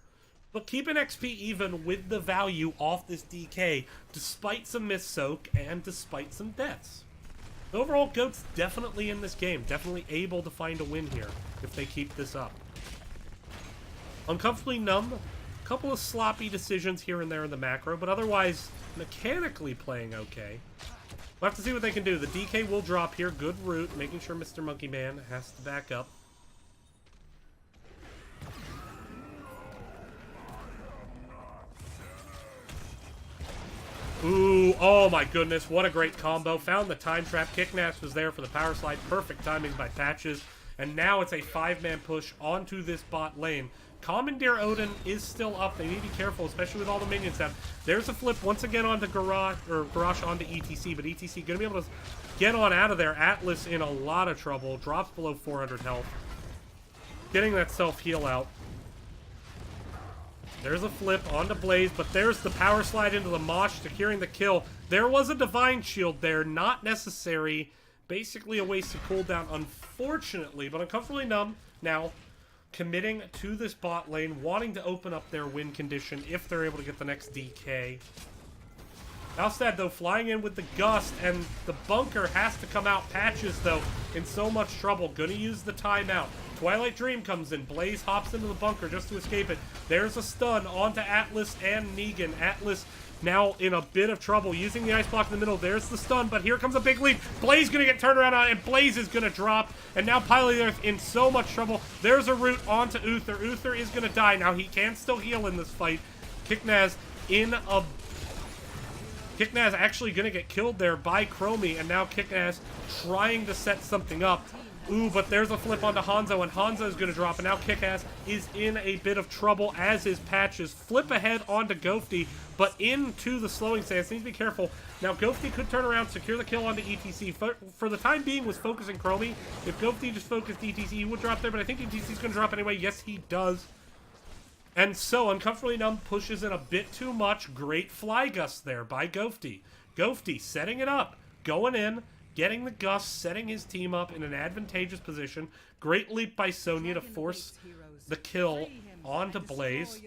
But keeping XP even with the value off this DK, despite some miss soak and despite some deaths. Overall, Goats definitely in this game. Definitely able to find a win here if they keep this up. Uncomfortably Numb. A couple of sloppy decisions here and there in the macro, but otherwise mechanically playing okay. We'll have to see what they can do. The DK will drop here. Good route, making sure Mr. Monkey Man has to back up. Ooh, oh my goodness, what a great combo. Found the time trap. Kicknash was there for the power slide. Perfect timing by Patches. And now it's a 5-man push onto this bot lane. Commandeer Odin is still up. They need to be careful, especially with all the minions down. There's a flip once again onto Garrosh onto ETC, but ETC going to be able to get on out of there. Atlas in a lot of trouble. Drops below 400 health. Getting that self-heal out. There's a flip onto Blaze, but there's the power slide into the Mosh, securing the kill. There was a Divine Shield there, not necessary. Basically a waste of cooldown, unfortunately, but Uncomfortably Numb now committing to this bot lane, wanting to open up their win condition if they're able to get the next DK. Alstad, though, flying in with the Gust, and the bunker has to come out. Patches, though, in so much trouble. Gonna use the timeout. Twilight Dream comes in. Blaze hops into the bunker just to escape it. There's a stun onto Atlas and Negan. Atlas now in a bit of trouble, using the ice block in the middle. There's the stun, but here comes a big lead. Blaze gonna get turned around on, and Blaze is gonna drop. And now Pilot Earth in so much trouble. There's a route onto Uther. Uther is gonna die. Now he can still heal in this fight. Kicknaz in a... Kicknaz actually gonna get killed there by Chromie, and now Kicknaz trying to set something up. Ooh, but there's a flip onto Hanzo, and Hanzo's gonna drop, and now Kickass is in a bit of trouble, as is Patches. Flip ahead onto Ghosty, but into the slowing stance. Needs to be careful. Now, Ghosty could turn around, secure the kill onto ETC. For the time being, was focusing Chromie. If Ghosty just focused ETC, he would drop there, but I think ETC's gonna drop anyway. Yes, he does. And so, Uncomfortably Numb pushes in a bit too much. Great fly gust there by Ghosty. Ghosty setting it up, going in, getting the gust, setting his team up in an advantageous position. Great leap by Sonya to force the kill onto Blaze.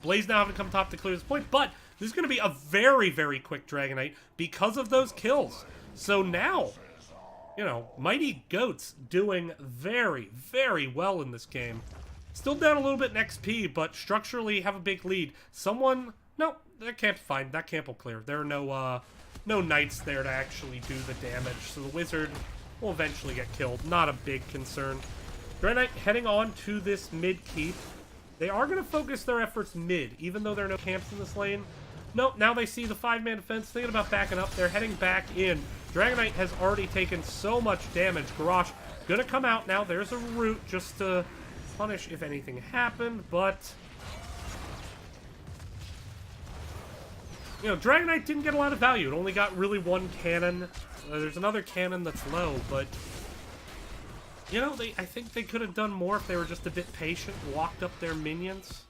Blaze now having to come top to clear this point, but this is going to be a very, very quick Dragonite because of those kills. So now, you know, Mighty Goats doing very, very well in this game. Still down a little bit in XP, but structurally have a big lead. Someone... No, that camp's fine. That camp will clear. There are no knights there to actually do the damage, so the wizard will eventually get killed. Not a big concern. Dragonite heading on to this mid keep. They are going to focus their efforts mid, even though there are no camps in this lane. Nope, now they see the 5-man defense, thinking about backing up. They're heading back in. Dragonite has already taken so much damage. Garrosh going to come out now. There's a route just to punish if anything happened, but... You know, Dragonite didn't get a lot of value. It only got really one cannon. There's another cannon that's low, but... You know, I think they could have done more if they were just a bit patient, walked up their minions.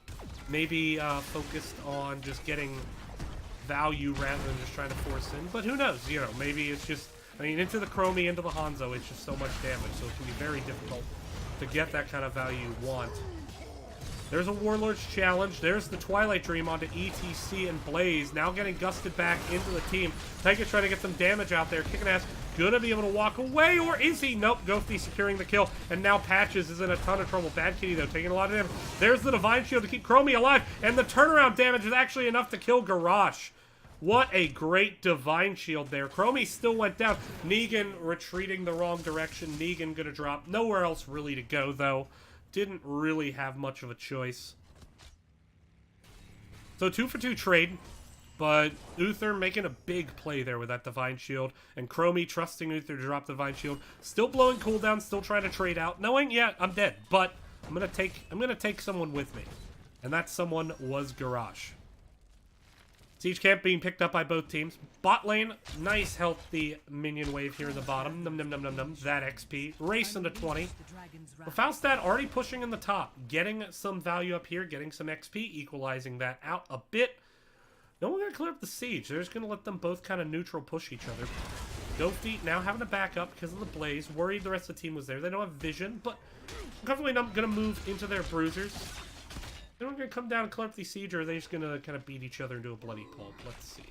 Maybe focused on just getting value rather than just trying to force in. But who knows, you know, maybe it's just... I mean, into the Chromie, into the Hanzo, it's just so much damage, so it can be very difficult to get that kind of value you want. There's a Warlord's challenge. There's the Twilight Dream onto ETC and Blaze. Now getting gusted back into the team. Tyga trying to get some damage out there. Kicking ass. Gonna be able to walk away, or is he? Nope. Ghosty securing the kill. And now Patches is in a ton of trouble. Bad Kitty, though, taking a lot of damage. There's the Divine Shield to keep Chromie alive. And the turnaround damage is actually enough to kill Garrosh. What a great Divine Shield there. Chromie still went down. Negan retreating the wrong direction. Negan gonna drop. Nowhere else really to go, though. Didn't really have much of a choice. So 2-for-2 trade, but Uther making a big play there with that Divine Shield, and Chromie trusting Uther to drop the Divine Shield, still blowing cooldown, still trying to trade out, knowing, yeah, I'm dead, but I'm gonna take someone with me, and that someone was Garage. Siege camp being picked up by both teams. Bot lane, nice healthy minion wave here in the bottom. Num num num num num. That XP. Race into 20. Falstad already pushing in the top. Getting some value up here. Getting some XP. Equalizing that out a bit. No one going to clear up the siege. They're just going to let them both kind of neutral push each other. Ghosty now having to back up because of the blaze. Worried the rest of the team was there. They don't have vision, but comfortably not going to move into their bruisers. They're going to come down and clear up the siege, or are they just going to kind of beat each other into a bloody pulp? Let's see.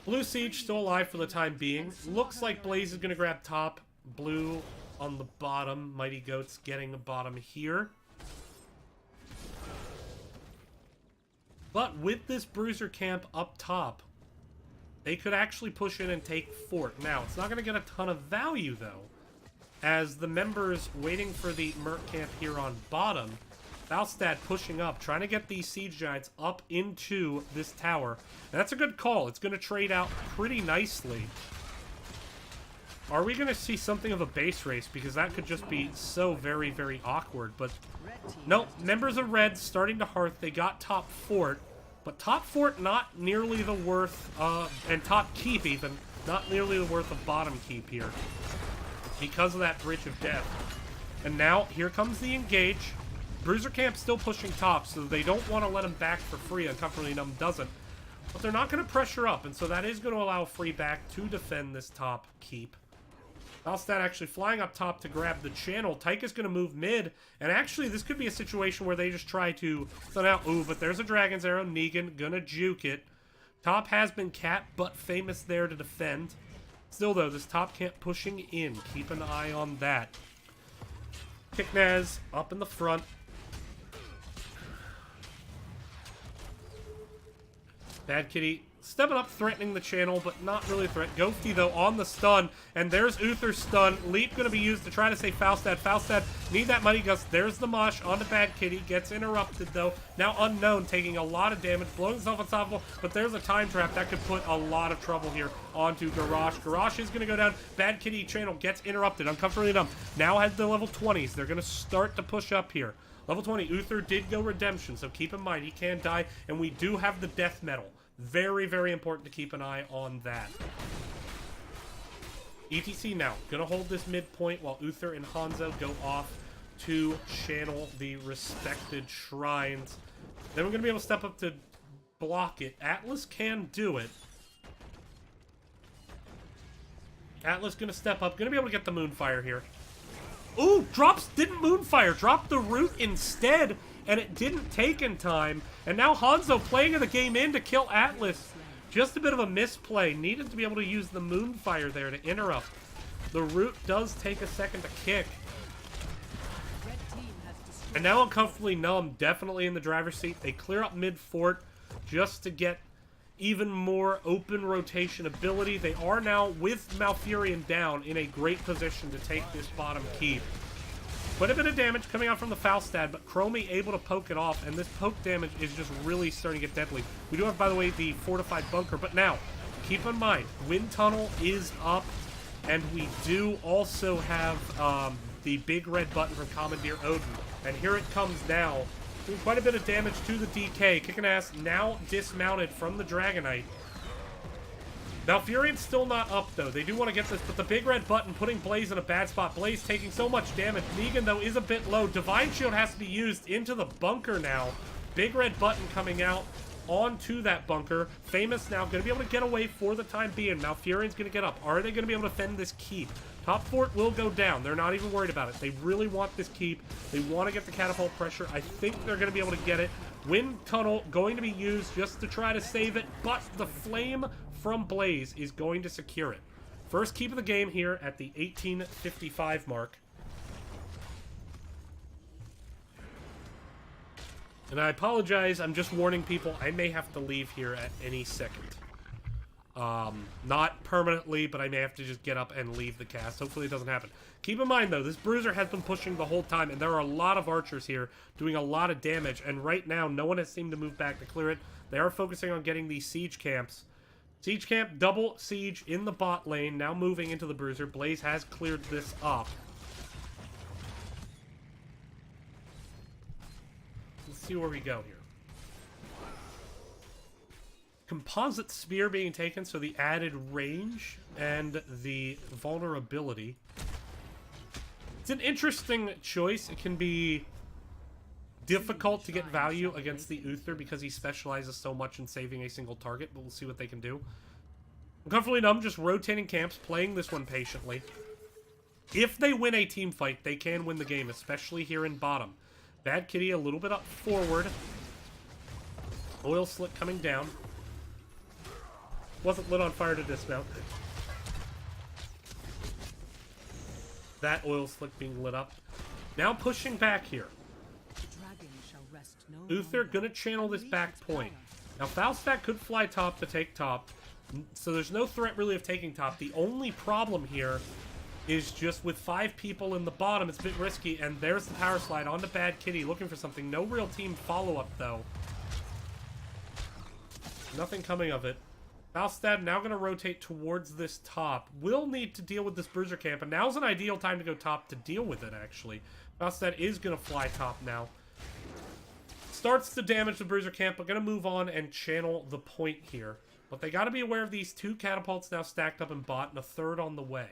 Blue siege still alive for the time being. Looks like Blaze is going to grab top. Blue on the bottom. Mighty Goats getting the bottom here. But with this bruiser camp up top, they could actually push in and take fort. Now, it's not going to get a ton of value, though, as the members waiting for the Merc camp here on bottom. Falstad pushing up, trying to get these siege giants up into this tower. And that's a good call. It's going to trade out pretty nicely. Are we going to see something of a base race? Because that could just be so very, very awkward. But no, members of Red starting to hearth. They got top fort. But top fort not nearly the worth, and top keep even, not nearly the worth of bottom keep here, because of that Bridge of Death. And now, here comes the engage. Bruiser Camp still pushing top, so they don't want to let him back for free. Uncomfortably Numb doesn't. But they're not going to pressure up, and so that is going to allow free back to defend this top keep. Falstad actually flying up top to grab the channel. Tyka's going to move mid, and actually this could be a situation where they just try to stun out. Ooh, but there's a Dragon's Arrow. Negan gonna juke it. Top has been capped, but Famous there to defend. Still, though, this top camp pushing in. Keep an eye on that. Kiknaz up in the front. Bad Kitty stepping up, threatening the channel, but not really a threat. Ghosty, though, on the stun. And there's Uther's stun. Leap going to be used to try to save Falstad. Falstad need that Mighty Gust. There's the Mosh onto Bad Kitty. Gets interrupted, though. Now Unknown taking a lot of damage. Blowing himself unstoppable. But there's a time trap that could put a lot of trouble here onto Garage. Garage is going to go down. Bad Kitty channel gets interrupted. Uncomfortably Numb. Now has the level 20s. They're going to start to push up here. Level 20, Uther did go Redemption, so keep in mind he can die. And we do have the Death Metal. Very, very important to keep an eye on that. ETC now gonna hold this midpoint while Uther and Hanzo go off to channel the respected shrines. Then we're gonna be able to step up to block it. Atlas can do it. Atlas gonna step up, gonna be able to get the Moonfire here. Ooh, didn't Moonfire, dropped the root instead, and it didn't take in time. And now Hanzo playing the game in to kill Atlas. Just a bit of a misplay. Needed to be able to use the Moonfire there to interrupt. The root does take a second to kick. And now Uncomfortably Numb, definitely in the driver's seat. They clear up mid-fort just to get even more open rotation ability. They are now, with Malfurion down, in a great position to take this bottom keep. Quite a bit of damage coming out from the Falstad, but Chromie able to poke it off, and this poke damage is just really starting to get deadly. We do have, by the way, the fortified bunker, but now, keep in mind, Wind Tunnel is up, and we do also have the big red button from Commandeer Odin. And here it comes now, doing quite a bit of damage to the DK. Kicking ass, now dismounted from the Dragonite. Malfurion's still not up, though. They do want to get this, but the big red button putting Blaze in a bad spot. Blaze taking so much damage. Negan, though, is a bit low. Divine Shield has to be used into the bunker now. Big red button coming out onto that bunker. Famous now going to be able to get away for the time being. Malfurion's going to get up. Are they going to be able to defend this keep? Top fort will go down. They're not even worried about it. They really want this keep. They want to get the catapult pressure. I think they're going to be able to get it. Wind Tunnel going to be used just to try to save it, but the flame from Blaze is going to secure it. First keep of the game here at the 1855 mark. And I apologize, I'm just warning people, I may have to leave here at any second. Not permanently, but I may have to just get up and leave the cast. Hopefully it doesn't happen. Keep in mind, though, this Bruiser has been pushing the whole time, and there are a lot of archers here doing a lot of damage, and right now, no one has seemed to move back to clear it. They are focusing on getting these siege camps. Siege camp, double siege in the bot lane, now moving into the Bruiser. Blaze has cleared this up. Let's see where we go here. Composite spear being taken, so the added range and the vulnerability. It's an interesting choice. It can be difficult to get value against the Uther because he specializes so much in saving a single target, but we'll see what they can do. Uncomfortably Numb, just rotating camps, playing this one patiently. If they win a team fight, they can win the game, especially here in bottom. Bad Kitty a little bit up forward. Oil slick coming down. Wasn't lit on fire to dismount. That oil slick being lit up. Now pushing back here. Uther gonna channel this back point. Now Falstad could fly top to take top, so there's no threat really of taking top. The only problem here is just with 5 people in the bottom, it's a bit risky, and there's the power slide onto Bad Kitty, looking for something. No real team follow-up, though. Nothing coming of it. Falstad now going to rotate towards this top. Will need to deal with this Bruiser camp, and now's an ideal time to go top to deal with it, actually. Falstad is going to fly top now. Starts to damage the Bruiser camp, but going to move on and channel the point here. But they got to be aware of these 2 catapults now stacked up in bot, and a 3rd on the way.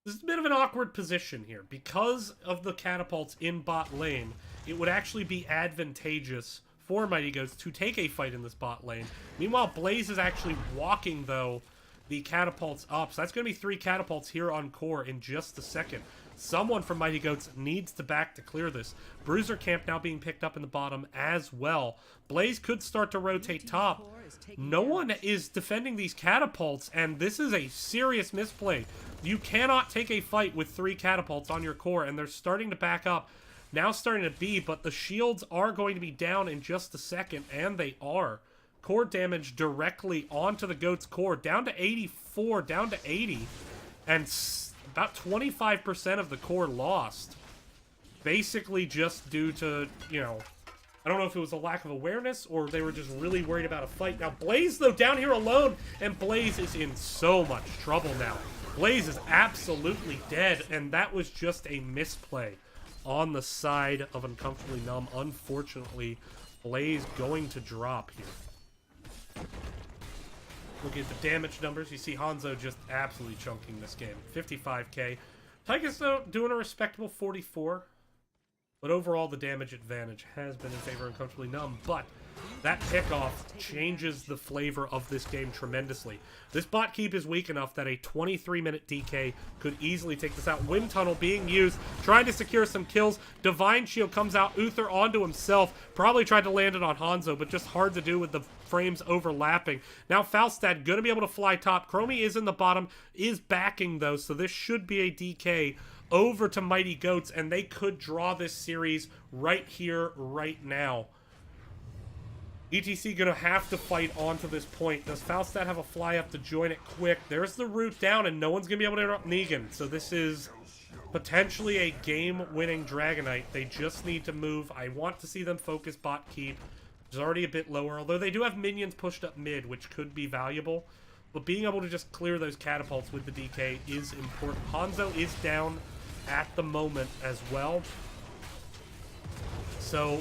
This is a bit of an awkward position here. Because of the catapults in bot lane, it would actually be advantageous for Mighty Goats to take a fight in this bot lane. Meanwhile, Blaze is actually walking, though, the catapults up. So that's going to be 3 catapults here on core in just a second. Someone from Mighty Goats needs to back to clear this. Bruiser camp now being picked up in the bottom as well. Blaze could start to rotate top. No one is defending these catapults, and this is a serious misplay. You cannot take a fight with 3 catapults on your core, and they're starting to back up. Now starting to be, but the shields are going to be down in just a second, and they are. Core damage directly onto the Goat's core, down to 84, down to 80, and about 25% of the core lost. Basically just due to, you know, I don't know if it was a lack of awareness or they were just really worried about a fight. Now, Blaze, though, down here alone, and Blaze is in so much trouble now. Blaze is absolutely dead, and that was just a misplay on the side of Uncomfortably Numb. Unfortunately, Blaze going to drop here. Looking at the damage numbers, you see Hanzo just absolutely chunking this game. 55k. Tychus, though, doing a respectable 44. But overall, the damage advantage has been in favor of Uncomfortably Numb. But that pickoff changes the flavor of this game tremendously. This bot keep is weak enough that a 23-minute DK could easily take this out. Wind Tunnel being used, trying to secure some kills. Divine Shield comes out, Uther onto himself. Probably tried to land it on Hanzo, but just hard to do with the frames overlapping. Now Falstad going to be able to fly top. Chromie is in the bottom, is backing though, so this should be a DK over to Mighty Goats, and they could draw this series right here, right now. ETC gonna have to fight onto this point. Does Falstad have a fly up to join it quick? There's the root down, and no one's gonna be able to interrupt Negan. So this is potentially a game-winning Dragonite. They just need to move. I want to see them focus bot keep, which is already a bit lower, although they do have minions pushed up mid, which could be valuable. But being able to just clear those catapults with the DK is important. Hanzo is down at the moment as well. So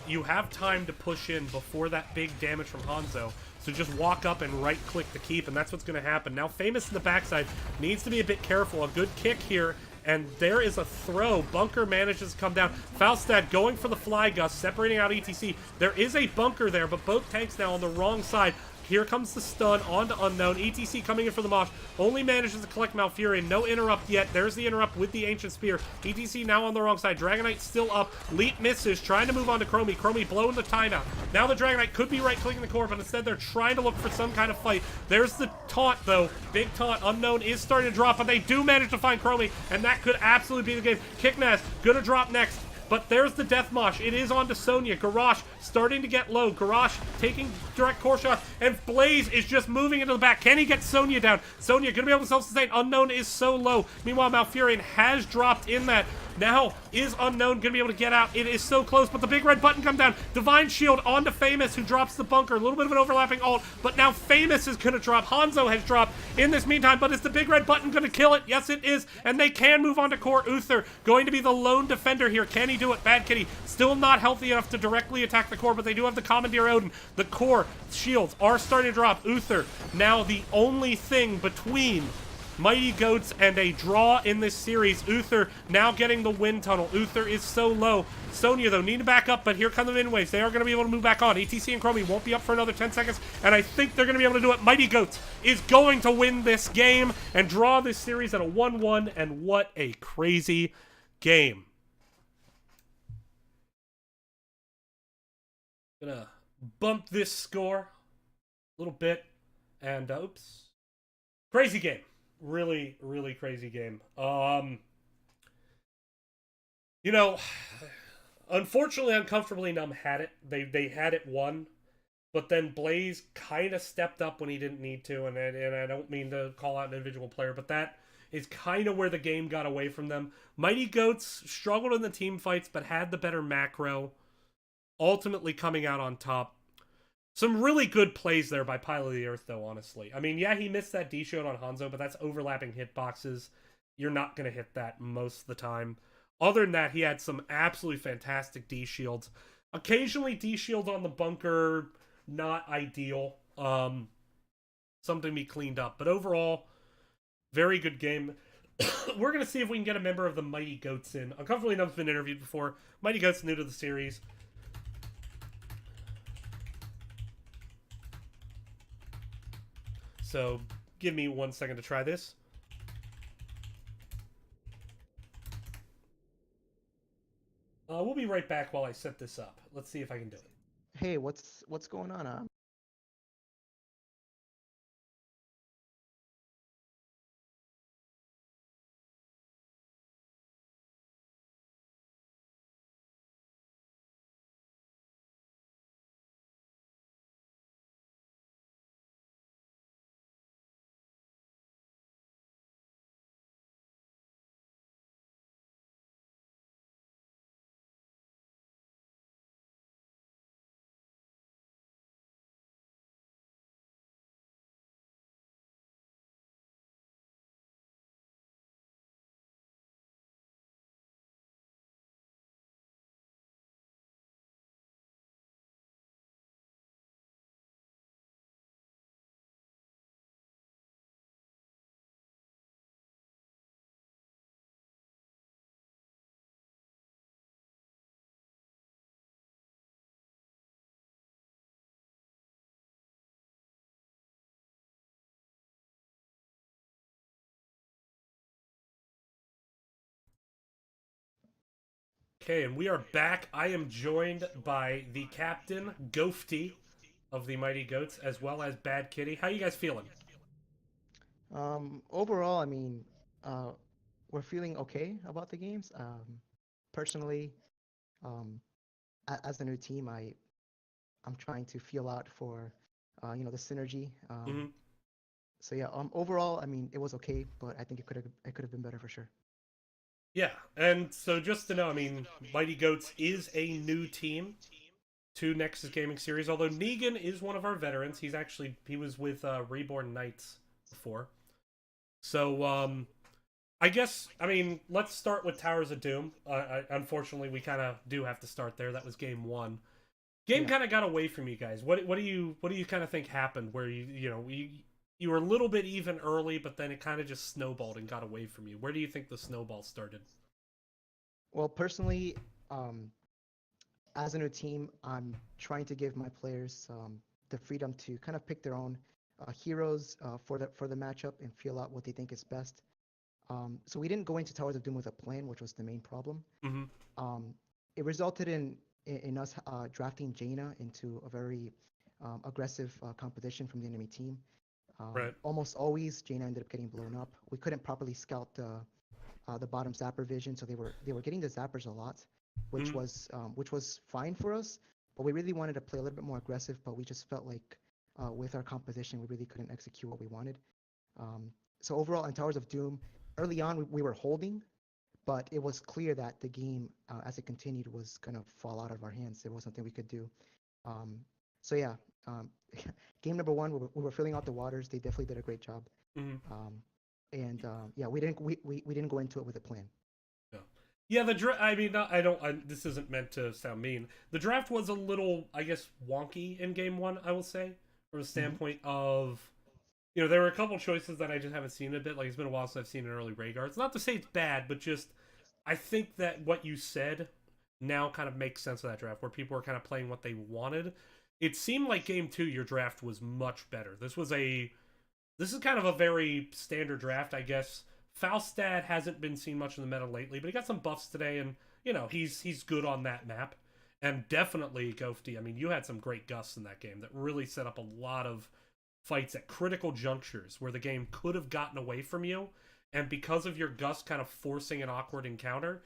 you have time to push in before that big damage from Hanzo. So just walk up and right-click the keep, and that's what's going to happen. Now, Famous in the backside needs to be a bit careful. A good kick here, and there is a throw. Bunker manages to come down. Falstad going for the Fly Gust, separating out ETC. There is a bunker there, but both tanks now on the wrong side. Here comes the stun onto Unknown. ETC coming in for the mosh. Only manages to collect Malfurion. No interrupt yet. There's the interrupt with the Ancient Spear. ETC now on the wrong side. Dragonite still up. Leap misses. Trying to move on to Chromie. Chromie blowing the timeout. Now the Dragonite could be right-clicking the core, but instead they're trying to look for some kind of fight. There's the taunt, though. Big taunt. Unknown is starting to drop, but they do manage to find Chromie, and that could absolutely be the game. Kicknaz gonna drop next. but there's the Death Mosh. It is on to Sonya. Garrosh starting to get low. Garrosh taking direct core shots, and Blaze is just moving into the back. Can he get Sonya down? Sonya gonna be able to self-sustain. Unknown is so low. Meanwhile, Malfurion has dropped in that. Now, is Unknown going to be able to get out? It is so close, but the big red button comes down. Divine Shield onto Famous, who drops the bunker. A little bit of an overlapping ult, but now Famous is going to drop. Hanzo has dropped in this meantime, but is the big red button going to kill it? Yes, it is, and they can move on to core. Uther going to be the lone defender here. Can he do it? Bad Kitty still not healthy enough to directly attack the core, but they do have the Commandeer Odin. The core shields are starting to drop. Uther now the only thing between Mighty Goats and a draw in this series. Uther now getting the wind tunnel. Uther is so low. Sonya, though, need to back up, but here come the wind waves. They are going to be able to move back on. ETC and Chromie won't be up for another 10 seconds, and I think they're going to be able to do it. Mighty Goats is going to win this game and draw this series at a 1-1, and what a crazy game. Gonna bump this score a little bit, and oops. Crazy game. Really, really crazy game. You know, unfortunately, uncomfortably, Numb had it. They had it won, but then Blaze kind of stepped up when he didn't need to, and I don't mean to call out an individual player, but that is kind of where the game got away from them. Mighty Goats struggled in the team fights, but had the better macro, ultimately coming out on top. Some really good plays there by Pile of the Earth, though, honestly. I mean, yeah, he missed that D-Shield on Hanzo, but that's overlapping hitboxes. You're not going to hit that most of the time. Other than that, he had some absolutely fantastic D-Shields. Occasionally, D-Shield on the bunker, not ideal. Something to be cleaned up. But overall, very good game. We're going to see if we can get a member of the Mighty Goats in. Uncomfortably Numb's been interviewed before. Mighty Goats new to the series. So, give me 1 second to try this. We'll be right back while I set this up. Let's see if I can do it. Hey, what's going on? Okay, and we are back. I am joined by the captain, Ghosty, of the Mighty Goats, as well as Bad Kitty. How you guys feeling? Overall, I mean, uh, we're feeling okay about the games. Personally, um, as a new team, I'm trying to feel out for, the synergy. Mm-hmm. So yeah, overall, I mean, it was okay, but I think it could have been better for sure. Yeah, and so just to know, I mean, Mighty Goats is a new team to Nexus Gaming Series, although Negan is one of our veterans. He was with Reborn Knights before. So, I guess, I mean, let's start with Towers of Doom. Unfortunately, we kind of do have to start there. That was game one. Game Yeah. kind of got away from you guys. What do you kind of think happened? Where you were a little bit even early, but then it kind of just snowballed and got away from you. Where do you think the snowball started? Well, personally, um, as a new team, I'm trying to give my players the freedom to kind of pick their own heroes for the matchup and feel out what they think is best. So we didn't go into Towers of Doom with a plan, which was the main problem. Mm-hmm. It resulted in us drafting Jaina into a very aggressive competition from the enemy team. Right. Almost always, Jaina ended up getting blown up. We couldn't properly scout the bottom zapper vision, so they were getting the zappers a lot. which Mhm. was fine for us. But we really wanted to play a little bit more aggressive. But we just felt like with our composition, we really couldn't execute what we wanted. Um, so overall, in Towers of Doom, early on we were holding, but it was clear that the game, as it continued, was gonna fall out of our hands. There was nothing we could do. Um, so yeah, um, game number one, we were filling out the waters. They definitely did a great job. Mhm. Um, and yeah, we didn't go into it with a plan. Yeah. Yeah, I mean, I don't. This isn't meant to sound mean. The draft was a little, I guess, wonky in game one. I will say, from a Hmm. standpoint of, there were a couple choices that I just haven't seen a bit. Like it's been a while since I've seen an early Rhaegar. It's not to say it's bad, but just I think that what you said now kind of makes sense of that draft, where people were kind of playing what they wanted. It seemed like game two, your draft was much better. This is kind of a very standard draft, I guess. Falstad hasn't been seen much in the meta lately, but he got some buffs today, and he's good on that map. And definitely Gofty. I mean, you had some great gusts in that game that really set up a lot of fights at critical junctures where the game could have gotten away from you, and because of your gust kind of forcing an awkward encounter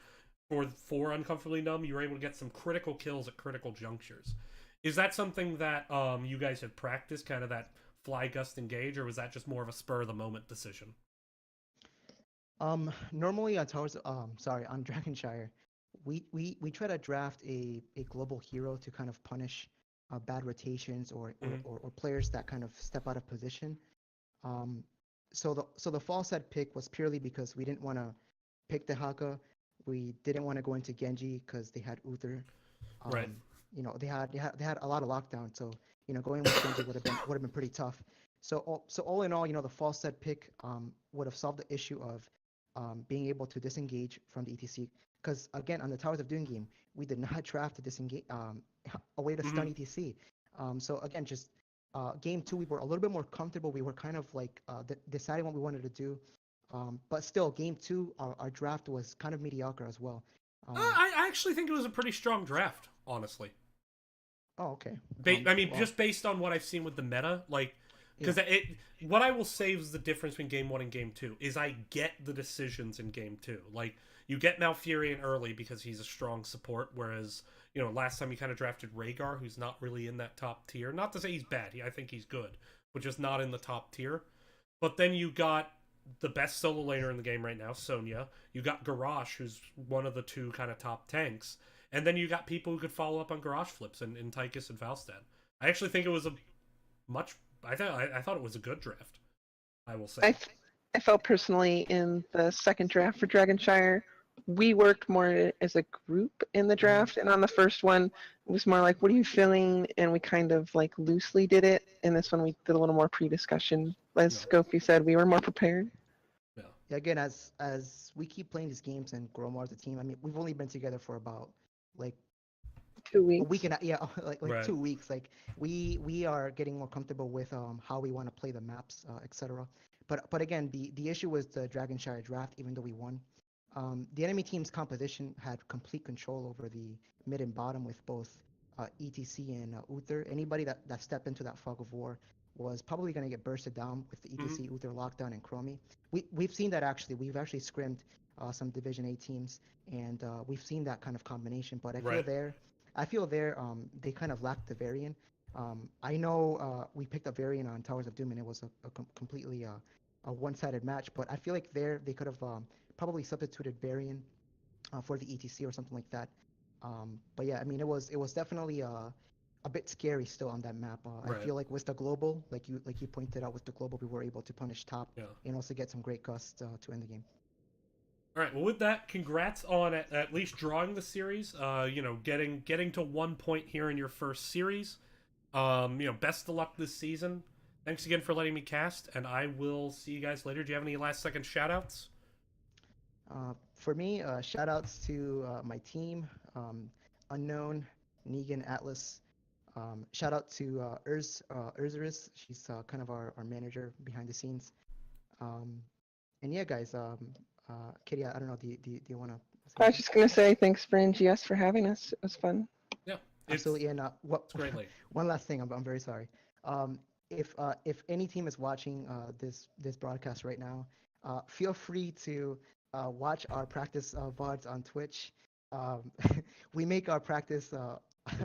for uncomfortably numb, you were able to get some critical kills at critical junctures. Is that something that you guys have practiced, kind of that fly gust engage, or was that just more of a spur of the moment decision? Normally on Towers, sorry, on Dragonshire, we try to draft a global hero to kind of punish bad rotations Mm-hmm. or players that kind of step out of position. Um, so the Falstad pick was purely because we didn't want to pick the Haka. We didn't want to go into Genji because they had Uther. Right. Um, they had a lot of lockdown, so going with Genji would have been pretty tough. So all in all, the Falstad pick would have solved the issue of being able to disengage from the ETC. Because again, on the Towers of Doom game, we did not draft to disengage a way to Mm-hmm. stun ETC. So again, just game two, we were a little bit more comfortable. We were kind of like deciding what we wanted to do. But still, game two, our draft was kind of mediocre as well. Um, I actually think it was a pretty strong draft, honestly. oh, okay. I mean, Well, just based on what I've seen with the meta, like, yeah. because what I will say is the difference between game one and game two is I get the decisions in game two. Like, you get Malfurion early because he's a strong support, whereas last time you kind of drafted Rhaegar, who's not really in that top tier. Not to say he's bad, I think he's good, but just not in the top tier. But then you got the best solo laner in the game right now, Sonya. You got Garrosh, who's one of the two kind of top tanks. And then you got people who could follow up on Garrosh flips in Tychus and Falstad. I actually think it was a much. I thought it was a good draft. I will say. I, f- I felt personally in the second draft for Dragonshire, we worked more as a group in the Mhm. draft, and on the first one, it was more like, "What are you feeling?" And we kind of like loosely did it. And this one, we did a little more pre-discussion. No. As Gopi said, we were more prepared. Yeah. Yeah, again, as we keep playing these games and grow more as a team, I mean, we've only been together for about like Two a week weeks. and yeah, like Right. 2 weeks. Like we are getting more comfortable with how we want to play the maps, etc. But again, the issue was the Dragonshire draft. Even though we won, the enemy team's composition had complete control over the mid and bottom with both ETC and Uther. Anybody that stepped into that fog of war was probably going to get bursted down with the Hmm. ETC, Uther lockdown, and Chromie. We've seen that actually. We've actually scrimmed some Division A teams, and we've seen that kind of combination. But Right. I feel there they kind of lacked the variant. I know we picked up variant on Towers of Doom and it was completely a one-sided match, but I feel like there they could have probably substituted variant for the ETC or something like that. But yeah, I mean it was definitely a bit scary still on that map. I Right. feel like with the global, like you pointed out with the global, we were able to punish top Yeah. and also get some great gusts to end the game. All right. Well, with that, congrats on at least drawing the series. Getting to 1 point here in your first series. Best of luck this season. Thanks again for letting me cast, and I will see you guys later. Do you have any last second shout outs? For me, shout outs to my team, Unknown, Negan, Atlas. Shout out to Urzaris. She's kind of our manager behind the scenes. Um, and yeah, guys, Kitty, I don't know, do you want to say I was anything? just gonna say thanks for NGS for having us. It was fun. Yeah, Absolutely. And what it's great late. one last thing, I'm very sorry. Um, if any team is watching this broadcast right now, feel free to watch our practice VODs on Twitch. Um, we make our practice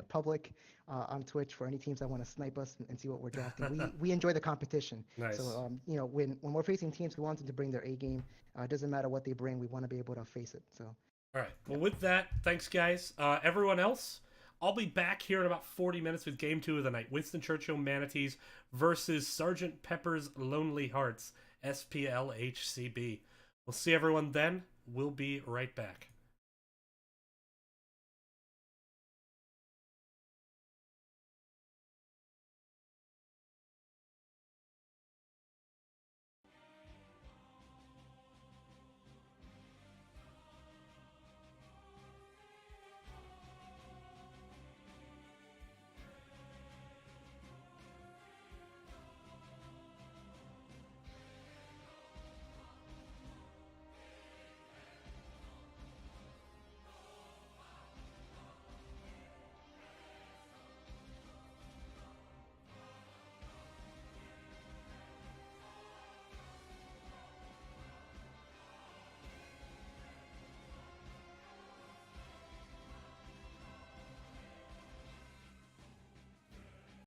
public on Twitch for any teams that want to snipe us and see what we're drafting. We enjoy the competition. Nice. So when we're facing teams, we want them to bring their A game. It doesn't matter what they bring. We want to be able to face it. So. All right. Well, with that, thanks, guys. Everyone else, I'll be back here in about 40 minutes with Game 2 of the night. Winston Churchill Manatees versus Sergeant Pepper's Lonely Hearts, SPLHCB. We'll see everyone then. We'll be right back.